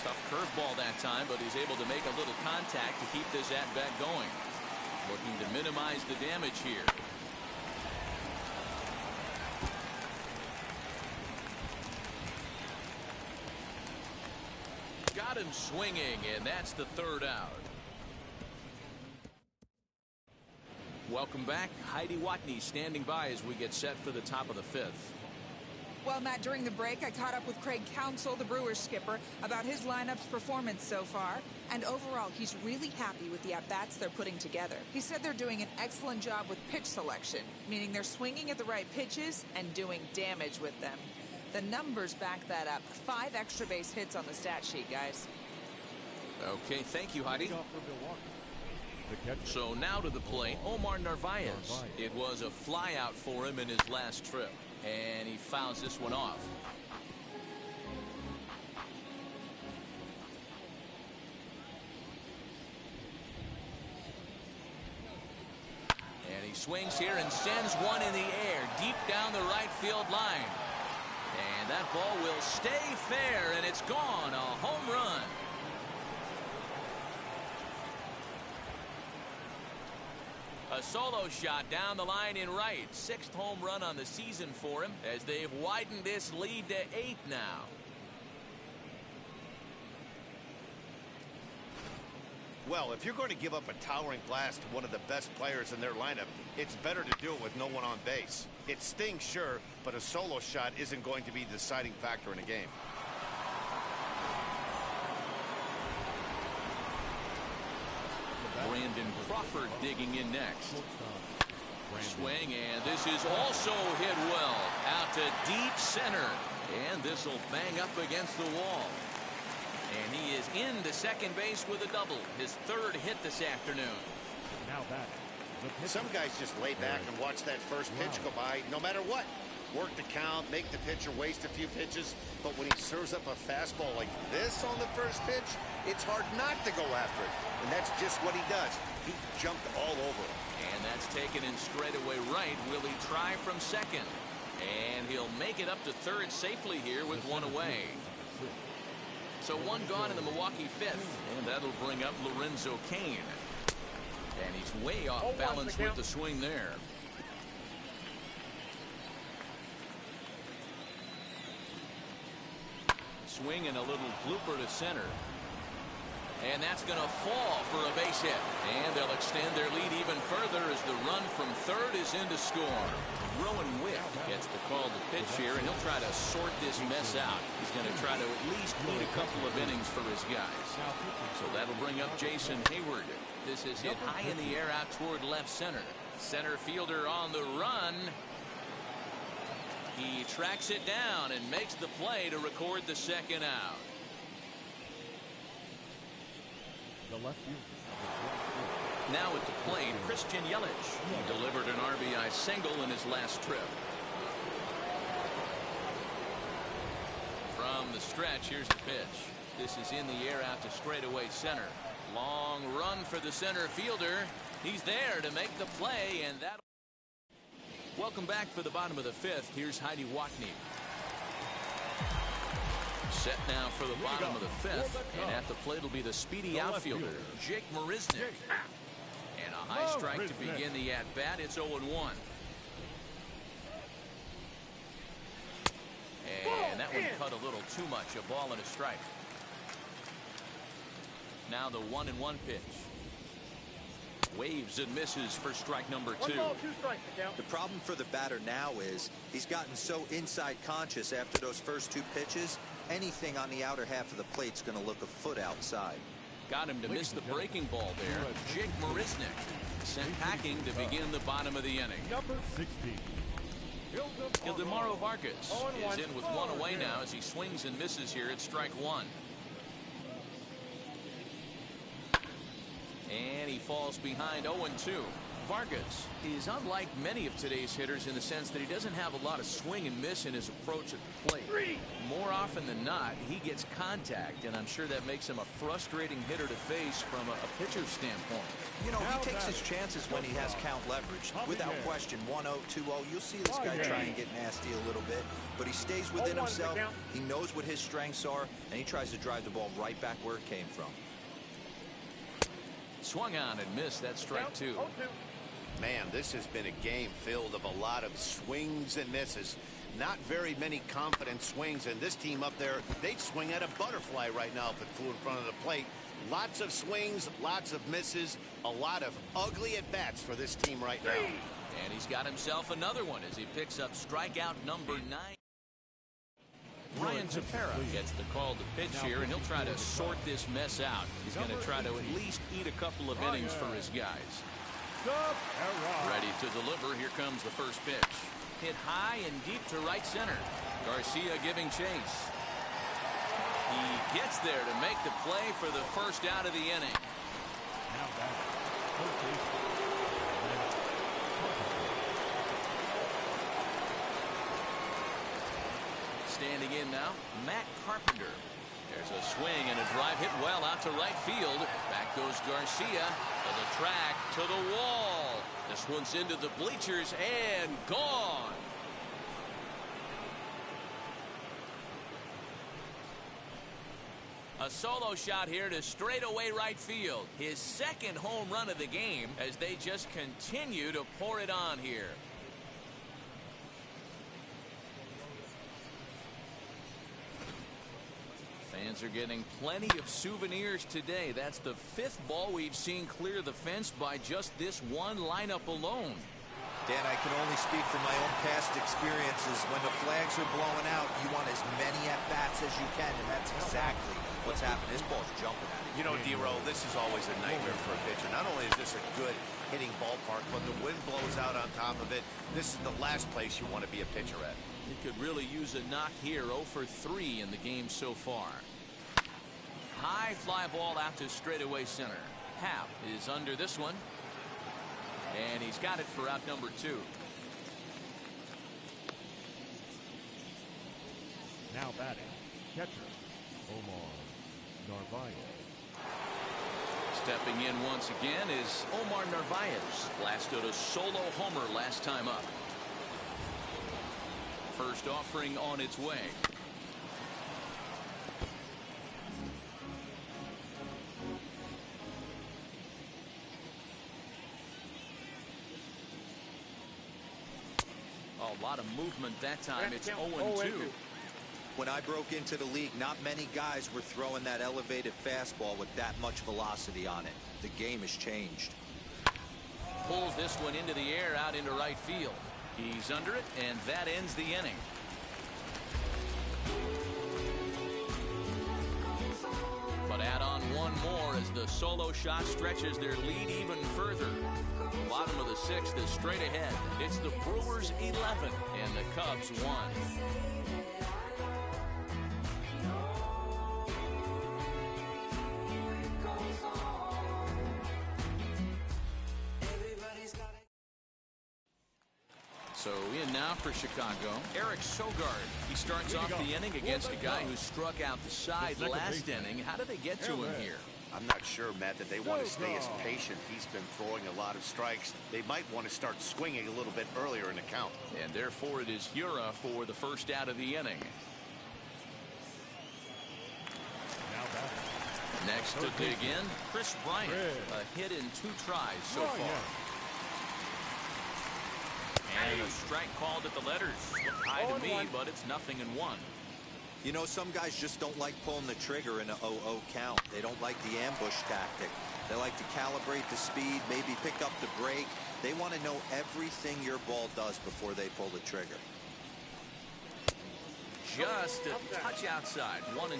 Tough curveball that time, but he's able to make a little contact to keep this at-bat going. Looking to minimize the damage here. Got him swinging, and that's the third out. Welcome back. Heidi Watney standing by as we get set for the top of the fifth. Well, Matt, during the break, I caught up with Craig Counsell, the Brewers skipper, about his lineup's performance so far. And overall, he's really happy with the at-bats they're putting together. He said they're doing an excellent job with pitch selection, meaning they're swinging at the right pitches and doing damage with them. The numbers back that up. 5 extra base hits on the stat sheet, guys. Okay, thank you, Heidi. So now to the plate, Omar Narvaez. It was a flyout for him in his last trip, and he fouls this one off. And he swings here and sends one in the air deep down the right field line. And that ball will stay fair, and it's gone. A home run. A solo shot down the line in right. 6th home run on the season for him as they've widened this lead to 8 now. Well, if you're going to give up a towering blast to one of the best players in their lineup, it's better to do it with no one on base. It stings, sure, but a solo shot isn't going to be the deciding factor in a game. Brandon Crawford digging in next. Swing, and this is also hit well out to deep center, and this will bang up against the wall. And he is into second base with a double, his 3rd hit this afternoon. Now that some guys just lay back and watch that first pitch go by no matter what. Work the count, make the pitcher waste a few pitches, but when he serves up a fastball like this on the first pitch, it's hard not to go after it. And that's just what he does. He jumped all over it. And that's taken in straightaway right. Will he try from second? And he'll make it up to third safely here with one away. So one gone in the Milwaukee 5th, and that'll bring up Lorenzo Cain. And he's way off balance with the swing there. Swing and a little blooper to center. And that's going to fall for a base hit. And they'll extend their lead even further as the run from third is in to score. Rowan Witt gets the call to pitch here, and he'll try to sort this mess out. He's going to try to at least need a couple of innings for his guys. So that'll bring up Jason Hayward. This is hit high in the air out toward left center. Center fielder on the run. He tracks it down and makes the play to record the second out. Now at the plate, Christian Yelich. He delivered an RBI single in his last trip. From the stretch, here's the pitch. This is in the air out to straightaway center. Long run for the center fielder. He's there to make the play, and that. Welcome back for the bottom of the 5th. Here's Heidi Watney. Set now for the bottom of the 5th, and at the plate will be the speedy outfielder, Jake Marisnick. And a high strike to begin the at-bat. It's 0-1. And that one cut a little too much. A ball and a strike. Now the 1-1 pitch. Waves and misses for strike number 2. 1 ball, 2 strikes. The problem for the batter now is he's gotten so inside conscious after those first 2 pitches. Anything on the outer half of the plate's going to look a foot outside. Got him to miss the breaking ball there. Jake Marisnick sent packing to begin the bottom of the inning. number 16. Ildemaro Vargas is in with one away now as he swings and misses here at strike 1. And he falls behind 0-2. Vargas is unlike many of today's hitters in the sense that he doesn't have a lot of swing and miss in his approach at the plate. More often than not, he gets contact, and I'm sure that makes him a frustrating hitter to face from a pitcher's standpoint. You know, he takes his chances when he has count leverage. Without question, 1-0, 2-0, you'll see this guy try and get nasty a little bit, but he stays within himself. He knows what his strengths are, and he tries to drive the ball right back where it came from. Swung on and missed. That strike two. Man, this has been a game filled of a lot of swings and misses. Not very many confident swings, and this team up there, they'd swing at a butterfly right now if it flew in front of the plate. Lots of swings, lots of misses, a lot of ugly at-bats for this team right now. And he's got himself another one as he picks up strikeout number 9. Ryan Tepera gets the call to pitch here, and he'll try to sort this mess out. He's going to try to at least eat a couple of innings for his guys. Ready to deliver. Here comes the first pitch. Hit high and deep to right center. Garcia giving chase. He gets there to make the play for the first out of the inning. Standing in now, Matt Carpenter. There's a swing and a drive hit well out to right field. Back goes Garcia to the track, to the wall. This one's into the bleachers and gone. A solo shot here to straightaway right field. His second home run of the game as they just continue to pour it on here. Fans are getting plenty of souvenirs today. That's the 5th ball we've seen clear the fence by just this one lineup alone. Dan, I can only speak from my own past experiences. When the flags are blowing out, you want as many at-bats as you can, and that's exactly what's happened. This ball's jumping at it. You know, D-Row, this is always a nightmare for a pitcher. Not only is this a good hitting ballpark, but the wind blows out on top of it. This is the last place you want to be a pitcher at. He could really use a knock here. 0 for 3 in the game so far. High fly ball out to straightaway center. Happ is under this one. And he's got it for out number 2. Now batting, catcher, Omar Narvaez. Stepping in once again is Omar Narvaez. Blasted a solo homer last time up. First offering on its way. A lot of movement that time. It's 0-2. When I broke into the league, not many guys were throwing that elevated fastball with that much velocity on it. The game has changed. Pulls this one into the air out into right field. He's under it, and that ends the inning. But add on one more as the solo shot stretches their lead even further. Bottom of the 6th is straight ahead. It's the Brewers 11 and the Cubs 1. So in now for Chicago, Eric Sogard. He starts off the inning against a guy who struck out the side last inning. How did they get to him here? I'm not sure, Matt, that they want to stay as patient. He's been throwing a lot of strikes. They might want to start swinging a little bit earlier in the count. And therefore it is Hura for the first out of the inning. Next to dig in, Chris Bryant. A hit in 2 tries so far. And a strike called at the letters. Looked high to me, but it's 0-1. You know, some guys just don't like pulling the trigger in a 0-0 count. They don't like the ambush tactic. They like to calibrate the speed, maybe pick up the break. They want to know everything your ball does before they pull the trigger. Just a touch outside, 1-2.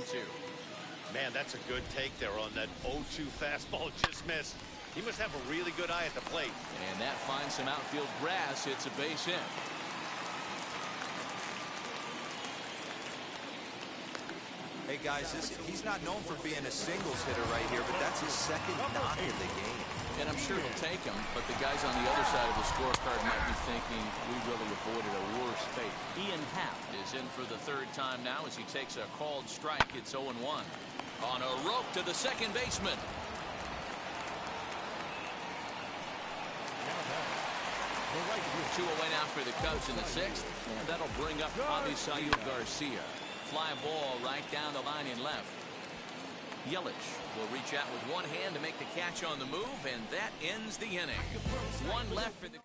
Man, that's a good take there on that 0-2 fastball just missed. He must have a really good eye at the plate. And that finds some outfield grass. It's a base hit. Hey guys, he's not known for being a singles hitter right here, but that's his second knock of the game. And I'm sure he'll take him, but the guys on the other side of the scorecard might be thinking we really avoided a worse fate. Ian Happ is in for the third time now as he takes a called strike. It's 0-1. On a rope to the second baseman. Two away now for the Cubs in the sixth, and that'll bring up Avisail Garcia. Fly ball right down the line in left. Yelich will reach out with one hand to make the catch on the move, and that ends the inning. One left for the...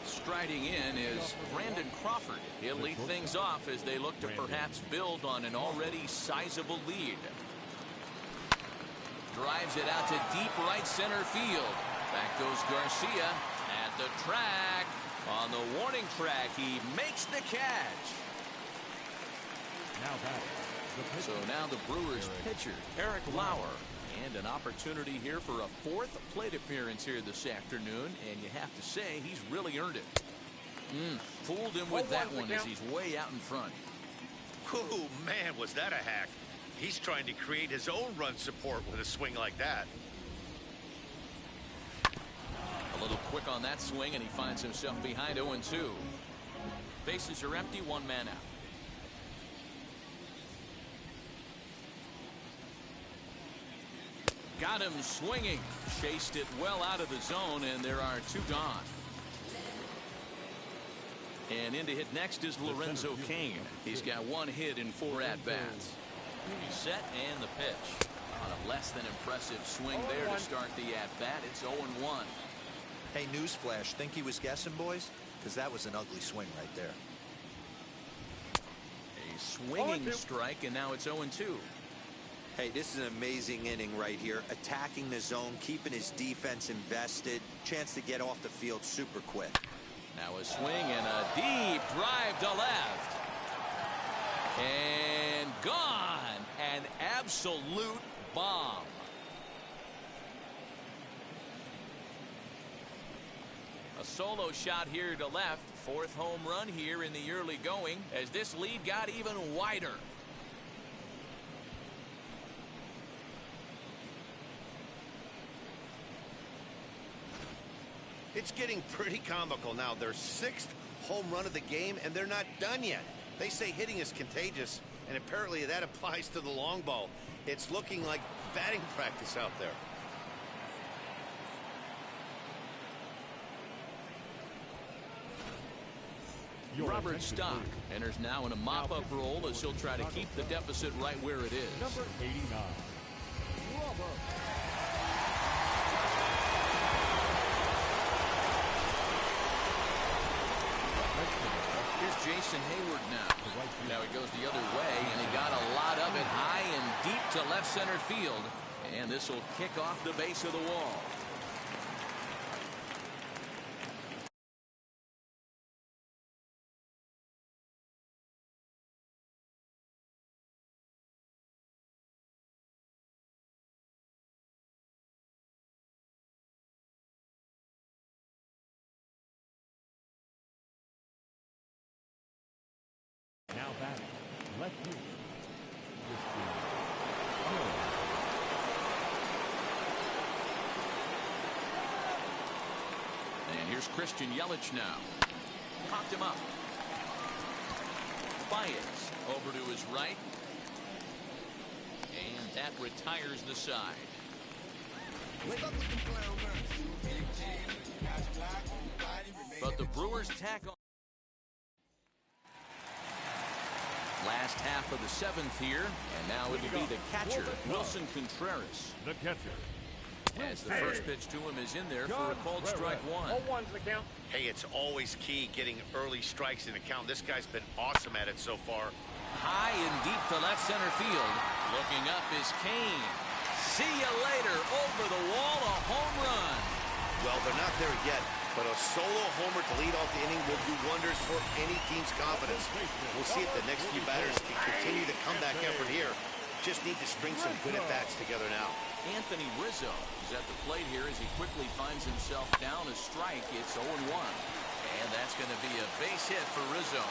Striding in is Brandon Crawford. He'll lead things off as they look to perhaps build on an already sizable lead. Drives it out to deep right center field. Back goes Garcia at the track. On the warning track, he makes the catch. So now the Brewers pitcher, Eric Lauer. And an opportunity here for a fourth plate appearance here this afternoon. And you have to say, he's really earned it. Fooled him with that one as he's way out in front. Oh, man, was that a hack. He's trying to create his own run support with a swing like that. A little quick on that swing, and he finds himself behind 0-2. Bases are empty, one man out. Got him swinging. Chased it well out of the zone, and there are two gone. And in to hit next is Lorenzo Cain. He's got one hit in 4 at-bats. He's set and the pitch. On a less than impressive swing there to start the at-bat. It's 0-1. Hey, newsflash, think he was guessing, boys? Because that was an ugly swing right there. A swinging strike, and now it's 0-2. Hey, this is an amazing inning right here. Attacking the zone, keeping his defense invested. Chance to get off the field super quick. Now a swing and a deep drive to left. And gone. An absolute bomb. A solo shot here to left. Fourth home run here in the early going as this lead got even wider. It's getting pretty comical now. Their 6th home run of the game, and they're not done yet. They say hitting is contagious, and apparently that applies to the long ball. It's looking like batting practice out there. Robert Stock enters now in a mop-up role as he'll try to keep the deficit right where it is. Number 89, Robert. Here's Jason Hayward now. Now he goes the other way, and he got a lot of it high and deep to left center field. And this will kick off the base of the wall. Now batting, left field. And here's Christian Yelich now. Popped him up. Baez over to his right. And that retires the side. But the Brewers tack on. Last half of the 7th here, and now it'll be the catcher, Wilson Contreras. The catcher. As the first pitch to him is in there for a called strike one. Hey, it's always key getting early strikes in the count. This guy's been awesome at it so far. High and deep to left center field. Looking up is Kane. See you later. Over the wall, a home run. Well, they're not there yet, but a solo homer to lead off the inning will do wonders for any team's confidence. We'll see if the next few batters can continue the comeback effort here. Just need to string some good at-bats together now. Anthony Rizzo is at the plate here as he quickly finds himself down a strike. It's 0-1. And that's going to be a base hit for Rizzo.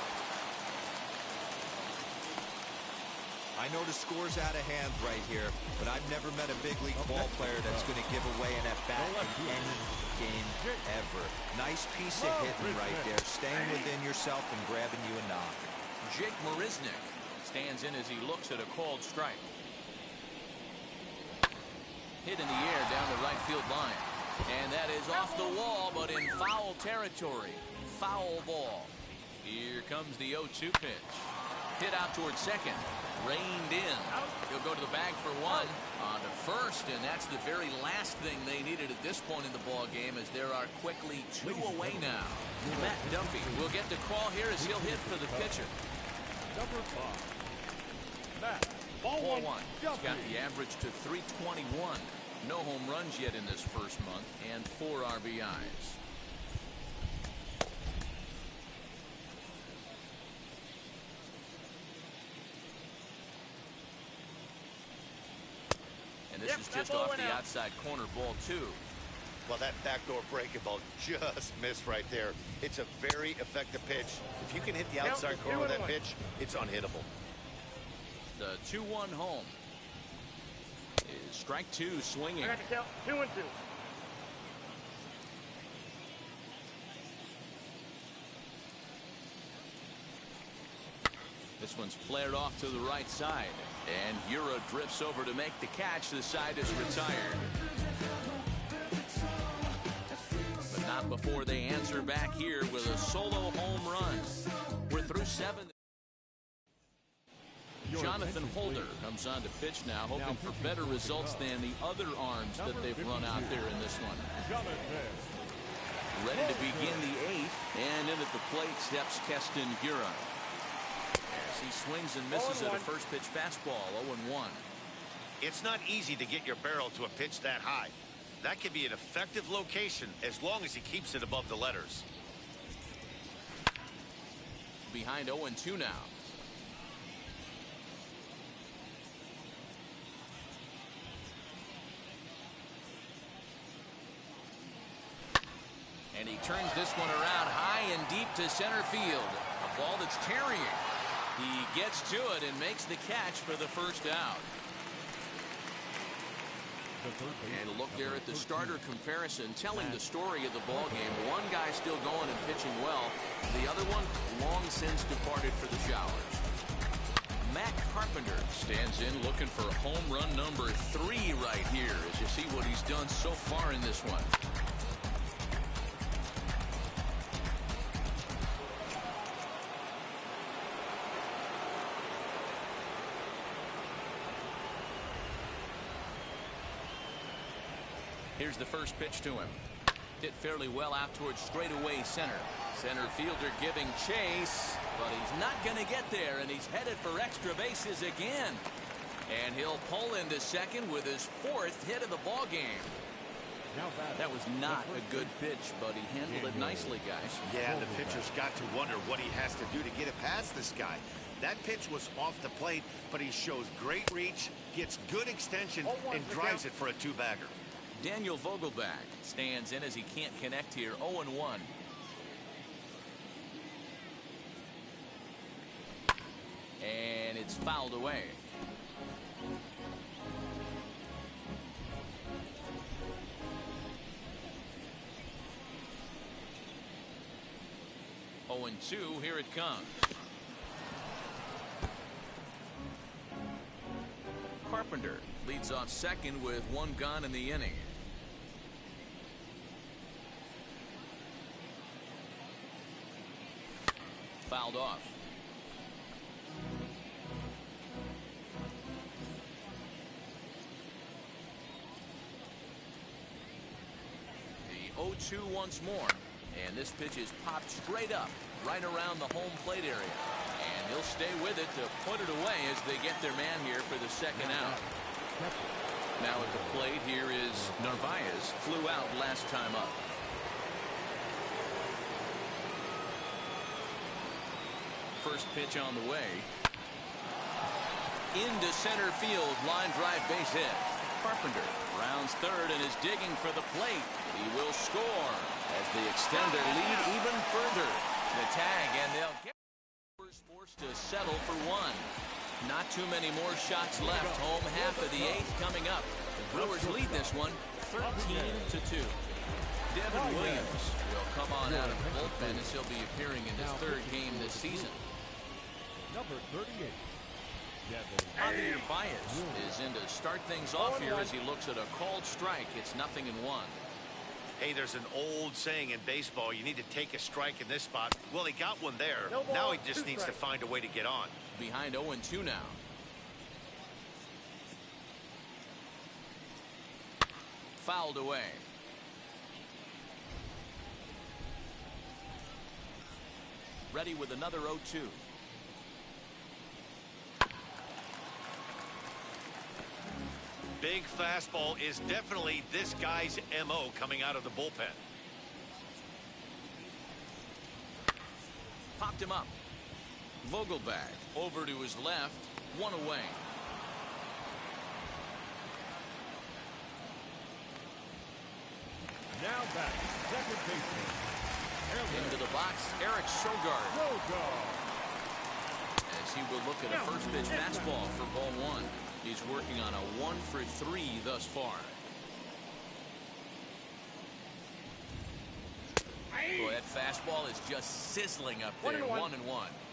I know the score's out of hand right here, but I've never met a big league ball player that's going to give away an at-bat in any game ever. Nice piece of hitting right there, staying within yourself and grabbing you a knock. Jake Marisnick stands in as he looks at a called strike. Hit in the air down the right field line. And that is off the wall, but in foul territory. Foul ball. Here comes the 0-2 pitch. Hit out towards second. Reined in. He'll go to the bag for one. On to first, and that's the very last thing they needed at this point in the ball game, as there are quickly 2 away now. Matt Duffy will get the call here as he'll hit for the pitcher. Number 5, Matt. Ball one. He's got the average to 321. No home runs yet in this first month, and 4 RBIs. And this is just off the outside corner, ball 2. Well, that backdoor breaking ball just missed right there. It's a very effective pitch. If you can hit the outside corner of that pitch, it's unhittable. The 2-1 home is strike 2 swinging. I got to count 2-2. This one's flared off to the right side, and Euro drifts over to make the catch. The side is retired, but not before they answer back here with a solo home run. We're through 7. Jonathan Holder comes on to pitch now, hoping for better results than the other arms that they've run out there in this one. Ready to begin the 8th, and in at the plate steps Keston Huron. As he swings and misses at a first pitch fastball, 0-1. It's not easy to get your barrel to a pitch that high. That can be an effective location as long as he keeps it above the letters. Behind 0-2 now. And he turns this one around high and deep to center field. A ball that's tarrying. He gets to it and makes the catch for the first out. And a look there at the starter comparison, telling the story of the ball game. One guy still going and pitching well. The other one long since departed for the showers. Matt Carpenter stands in looking for home run number 3 right here, as you see what he's done so far in this one. Here's the first pitch to him. Hit fairly well out towards straightaway center. Center fielder giving chase, but he's not going to get there, and he's headed for extra bases again. And he'll pull into second with his 4th hit of the ball game. That was not a good pitch, but he handled it nicely, guys. Yeah, the pitcher's got to wonder what he has to do to get it past this guy. That pitch was off the plate, but he shows great reach, gets good extension, and drives it for a 2-bagger. Daniel Vogelback stands in as he can't connect here. 0-1. And it's fouled away. Oh, and 2, here it comes. Carpenter leads off second with 1 gone in the inning. Fouled off. The 0-2 once more. And this pitch is popped straight up, right around the home plate area. And he'll stay with it to put it away as they get their man here for the second out. Now at the plate, here is Narvaez. Flew out last time up. First pitch on the way. Into center field, line drive base hit. Carpenter rounds third and is digging for the plate. He will score as they extend their lead even further. The tag, and they'll get forced to settle for 1. Not too many more shots left. Home half of the 8th coming up. The Brewers lead this one 13-2. Devin Williams will come on out of the bullpen as he'll be appearing in his 3rd game this season. Number 38. Javier Baez is in to start things off here as he looks at a called strike. It's 0-1. Hey, there's an old saying in baseball, you need to take a strike in this spot. Well, he got one there. Now he just needs to find a way to get on. Behind 0-2 now. Fouled away. Ready with another 0-2. Big fastball is definitely this guy's MO coming out of the bullpen. Popped him up. Vogelbach over to his left. 1 away. Now back, second baseman. Into the box, Eric Sogard. As he will look at a first pitch fastball for ball 1. He's working on a 1-for-3 thus far. Boy, that fastball is just sizzling up there. 1-1.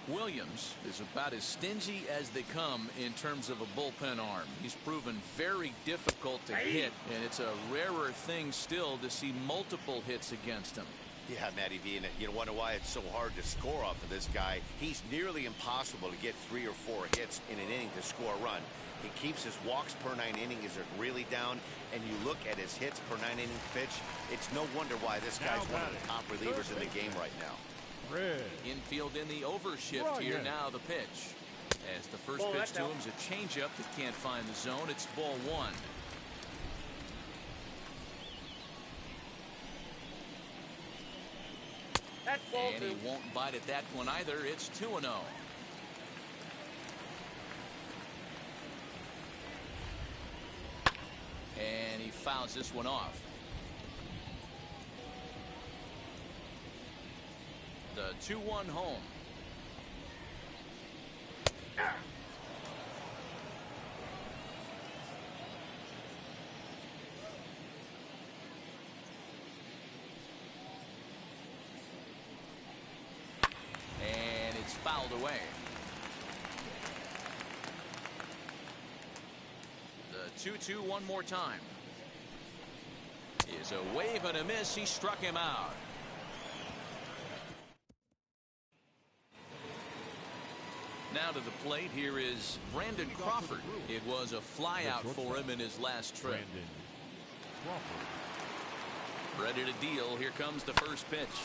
Williams is about as stingy as they come in terms of a bullpen arm. He's proven very difficult to hit, and it's a rarer thing still to see multiple hits against him. Yeah, Matty V, and you wonder why it's so hard to score off of this guy. He's nearly impossible to get 3 or 4 hits in an inning to score a run. He keeps his walks per 9 innings are really down, and you look at his hits per 9 innings pitch, it's no wonder why this guy's one of the top relievers in the game right now. Infield in the overshift here now the pitch. As the first pitch to him is a changeup that can't find the zone. It's ball 1. And he won't bite at that one either. It's 2-0. And he fouls this one off. The 2-1 home. And it's fouled away. The 2-2 one more time. Is a wave and a miss. He struck him out. Now to the plate, here is Brandon Crawford. It was a flyout for him in his last trip. Ready to deal. Here comes the first pitch.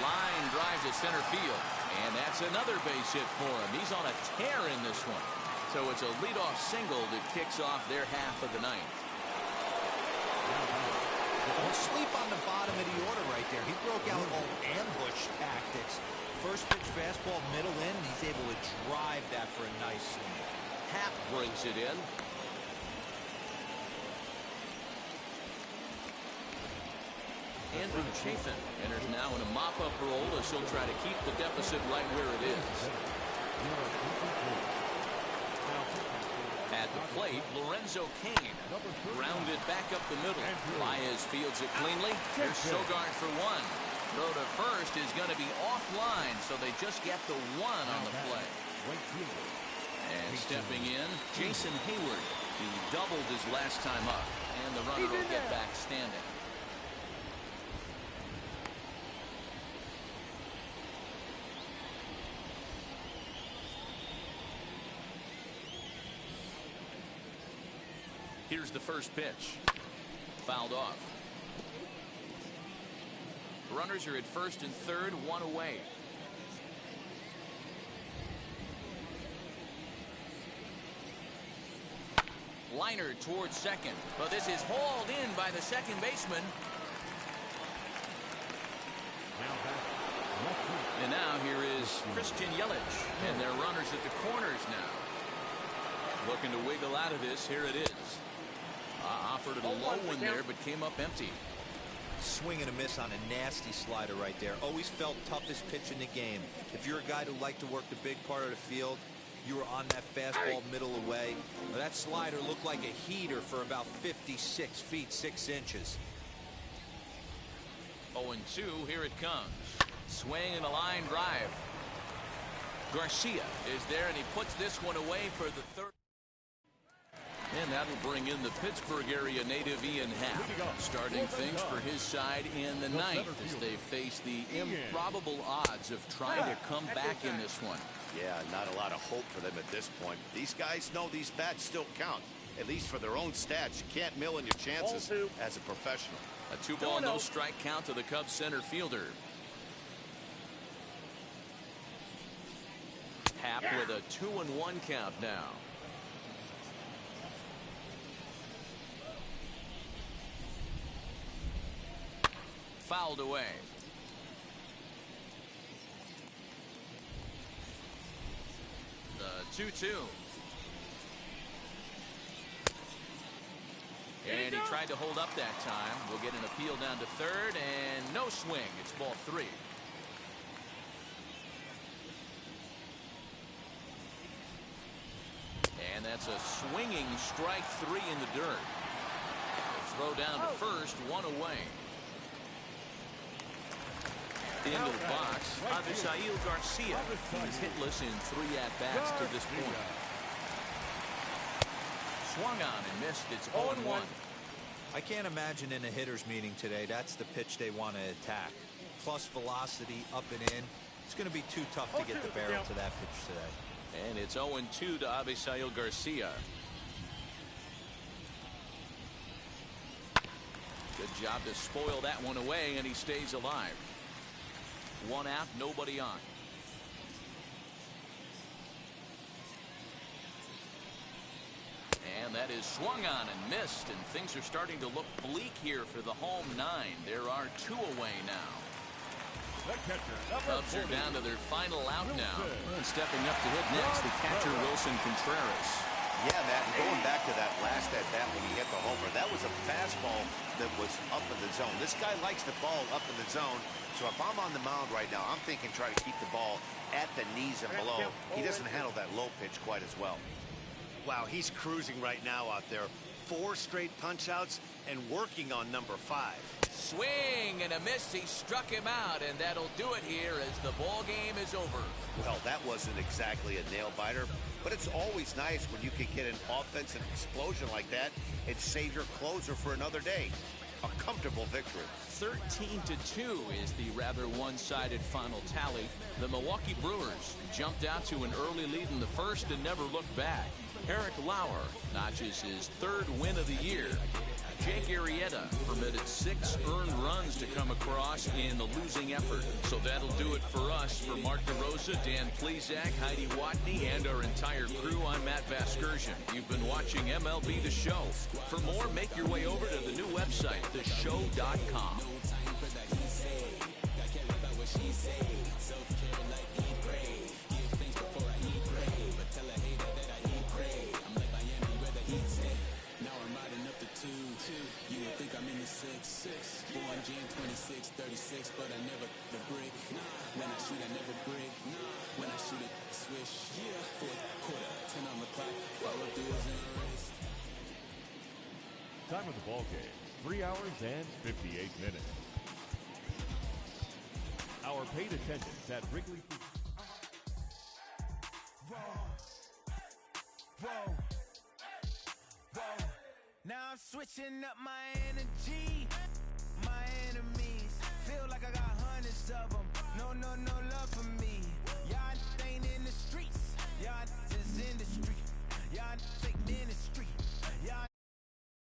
Line drives to center field. And that's another base hit for him. He's on a tear in this one. So it's a leadoff single that kicks off their half of the ninth. Don't sleep on the bottom of the order right there. He broke out all ambush tactics. First pitch fastball middle in, and he's able to drive that for a nice swing. Happ brings it in. Andrew Chafin enters now in a mop-up role as he'll try to keep the deficit right where it is. At the plate, Lorenzo Cain grounded back up the middle. Baez fields it cleanly. Here's Sogard for 1. Throw to first is going to be offline, so they just get the 1 on the play. And stepping in, Jason Hayward. He doubled his last time up, and the runner will get back standing. Here's the first pitch. Fouled off. Runners are at first and third, 1 away. Liner towards second, but this is hauled in by the second baseman. And now here is Christian Yelich, and their runners at the corners now. Looking to wiggle out of this. Here it is. Offered a low one there, but came up empty. Swing and a miss on a nasty slider right there. Always felt toughest pitch in the game. If you're a guy who liked to work the big part of the field, You were on that fastball middle away. Well, that slider looked like a heater for about 56 feet, 6 inches. 0-2, here it comes. Swing and a line drive. Garcia is there, and he puts this one away for the third. And that'll bring in the Pittsburgh area native Ian Happ, starting things for his side in the ninth as they face the improbable odds of trying to come back in this one. Yeah, not a lot of hope for them at this point. These guys know these bats still count, at least for their own stats. You can't mill in your chances as a professional. A 2-ball, no strike count to the Cubs center fielder. Happ with a 2-1 count now. Fouled away. The 2-2. And he tried to hold up that time. We'll get an appeal down to third, and no swing. It's ball 3. And that's a swinging strike 3 in the dirt. Throw down to first, 1 away. Into the box, Avisail Garcia. He's hitless in 3 at-bats to this point. Swung on and missed. It's 0-1. I can't imagine in a hitter's meeting today that's the pitch they want to attack. Plus velocity up and in. It's going to be too tough to get the barrel to that pitch today. And it's 0-2 to Avisail Garcia. Good job to spoil that one away, and he stays alive. 1 out, nobody on. And that is swung on and missed, and things are starting to look bleak here for the home 9. There are 2 away now. Cubs are down to their final out now. And stepping up to hit next, the catcher Wilson Contreras. Yeah, Matt, and going back to that last at-bat when he hit the homer, that was a fastball that was up in the zone. This guy likes the ball up in the zone, so if I'm on the mound right now, I'm thinking try to keep the ball at the knees and below. He doesn't handle that low pitch quite as well. Wow, he's cruising right now out there. 4 straight punch-outs and working on number 5. Swing and a miss. He struck him out, and that'll do it here as the ball game is over. Well, that wasn't exactly a nail-biter, but it's always nice when you can get an offensive explosion like that and save your closer for another day. A comfortable victory. 13-2 is the rather one-sided final tally. The Milwaukee Brewers jumped out to an early lead in the first and never looked back. Eric Lauer notches his 3rd win of the year. Jake Arrieta permitted 6 earned runs to come across in the losing effort. So that'll do it for us. For Mark DeRosa, Dan Plezak, Heidi Watney, and our entire crew, I'm Matt Vasgersian. You've been watching MLB The Show. For more, make your way over to the new website, theshow.com. Born Jan 26, 36, but I never the brick. When I shoot, I never break. When I shoot it, swish. 4th quarter, 10 on the clock. Follow throughs in the race. Time of the ball game, 3 hours and 58 minutes. Our paid attendance at Wrigley. Now I'm switching up my energy.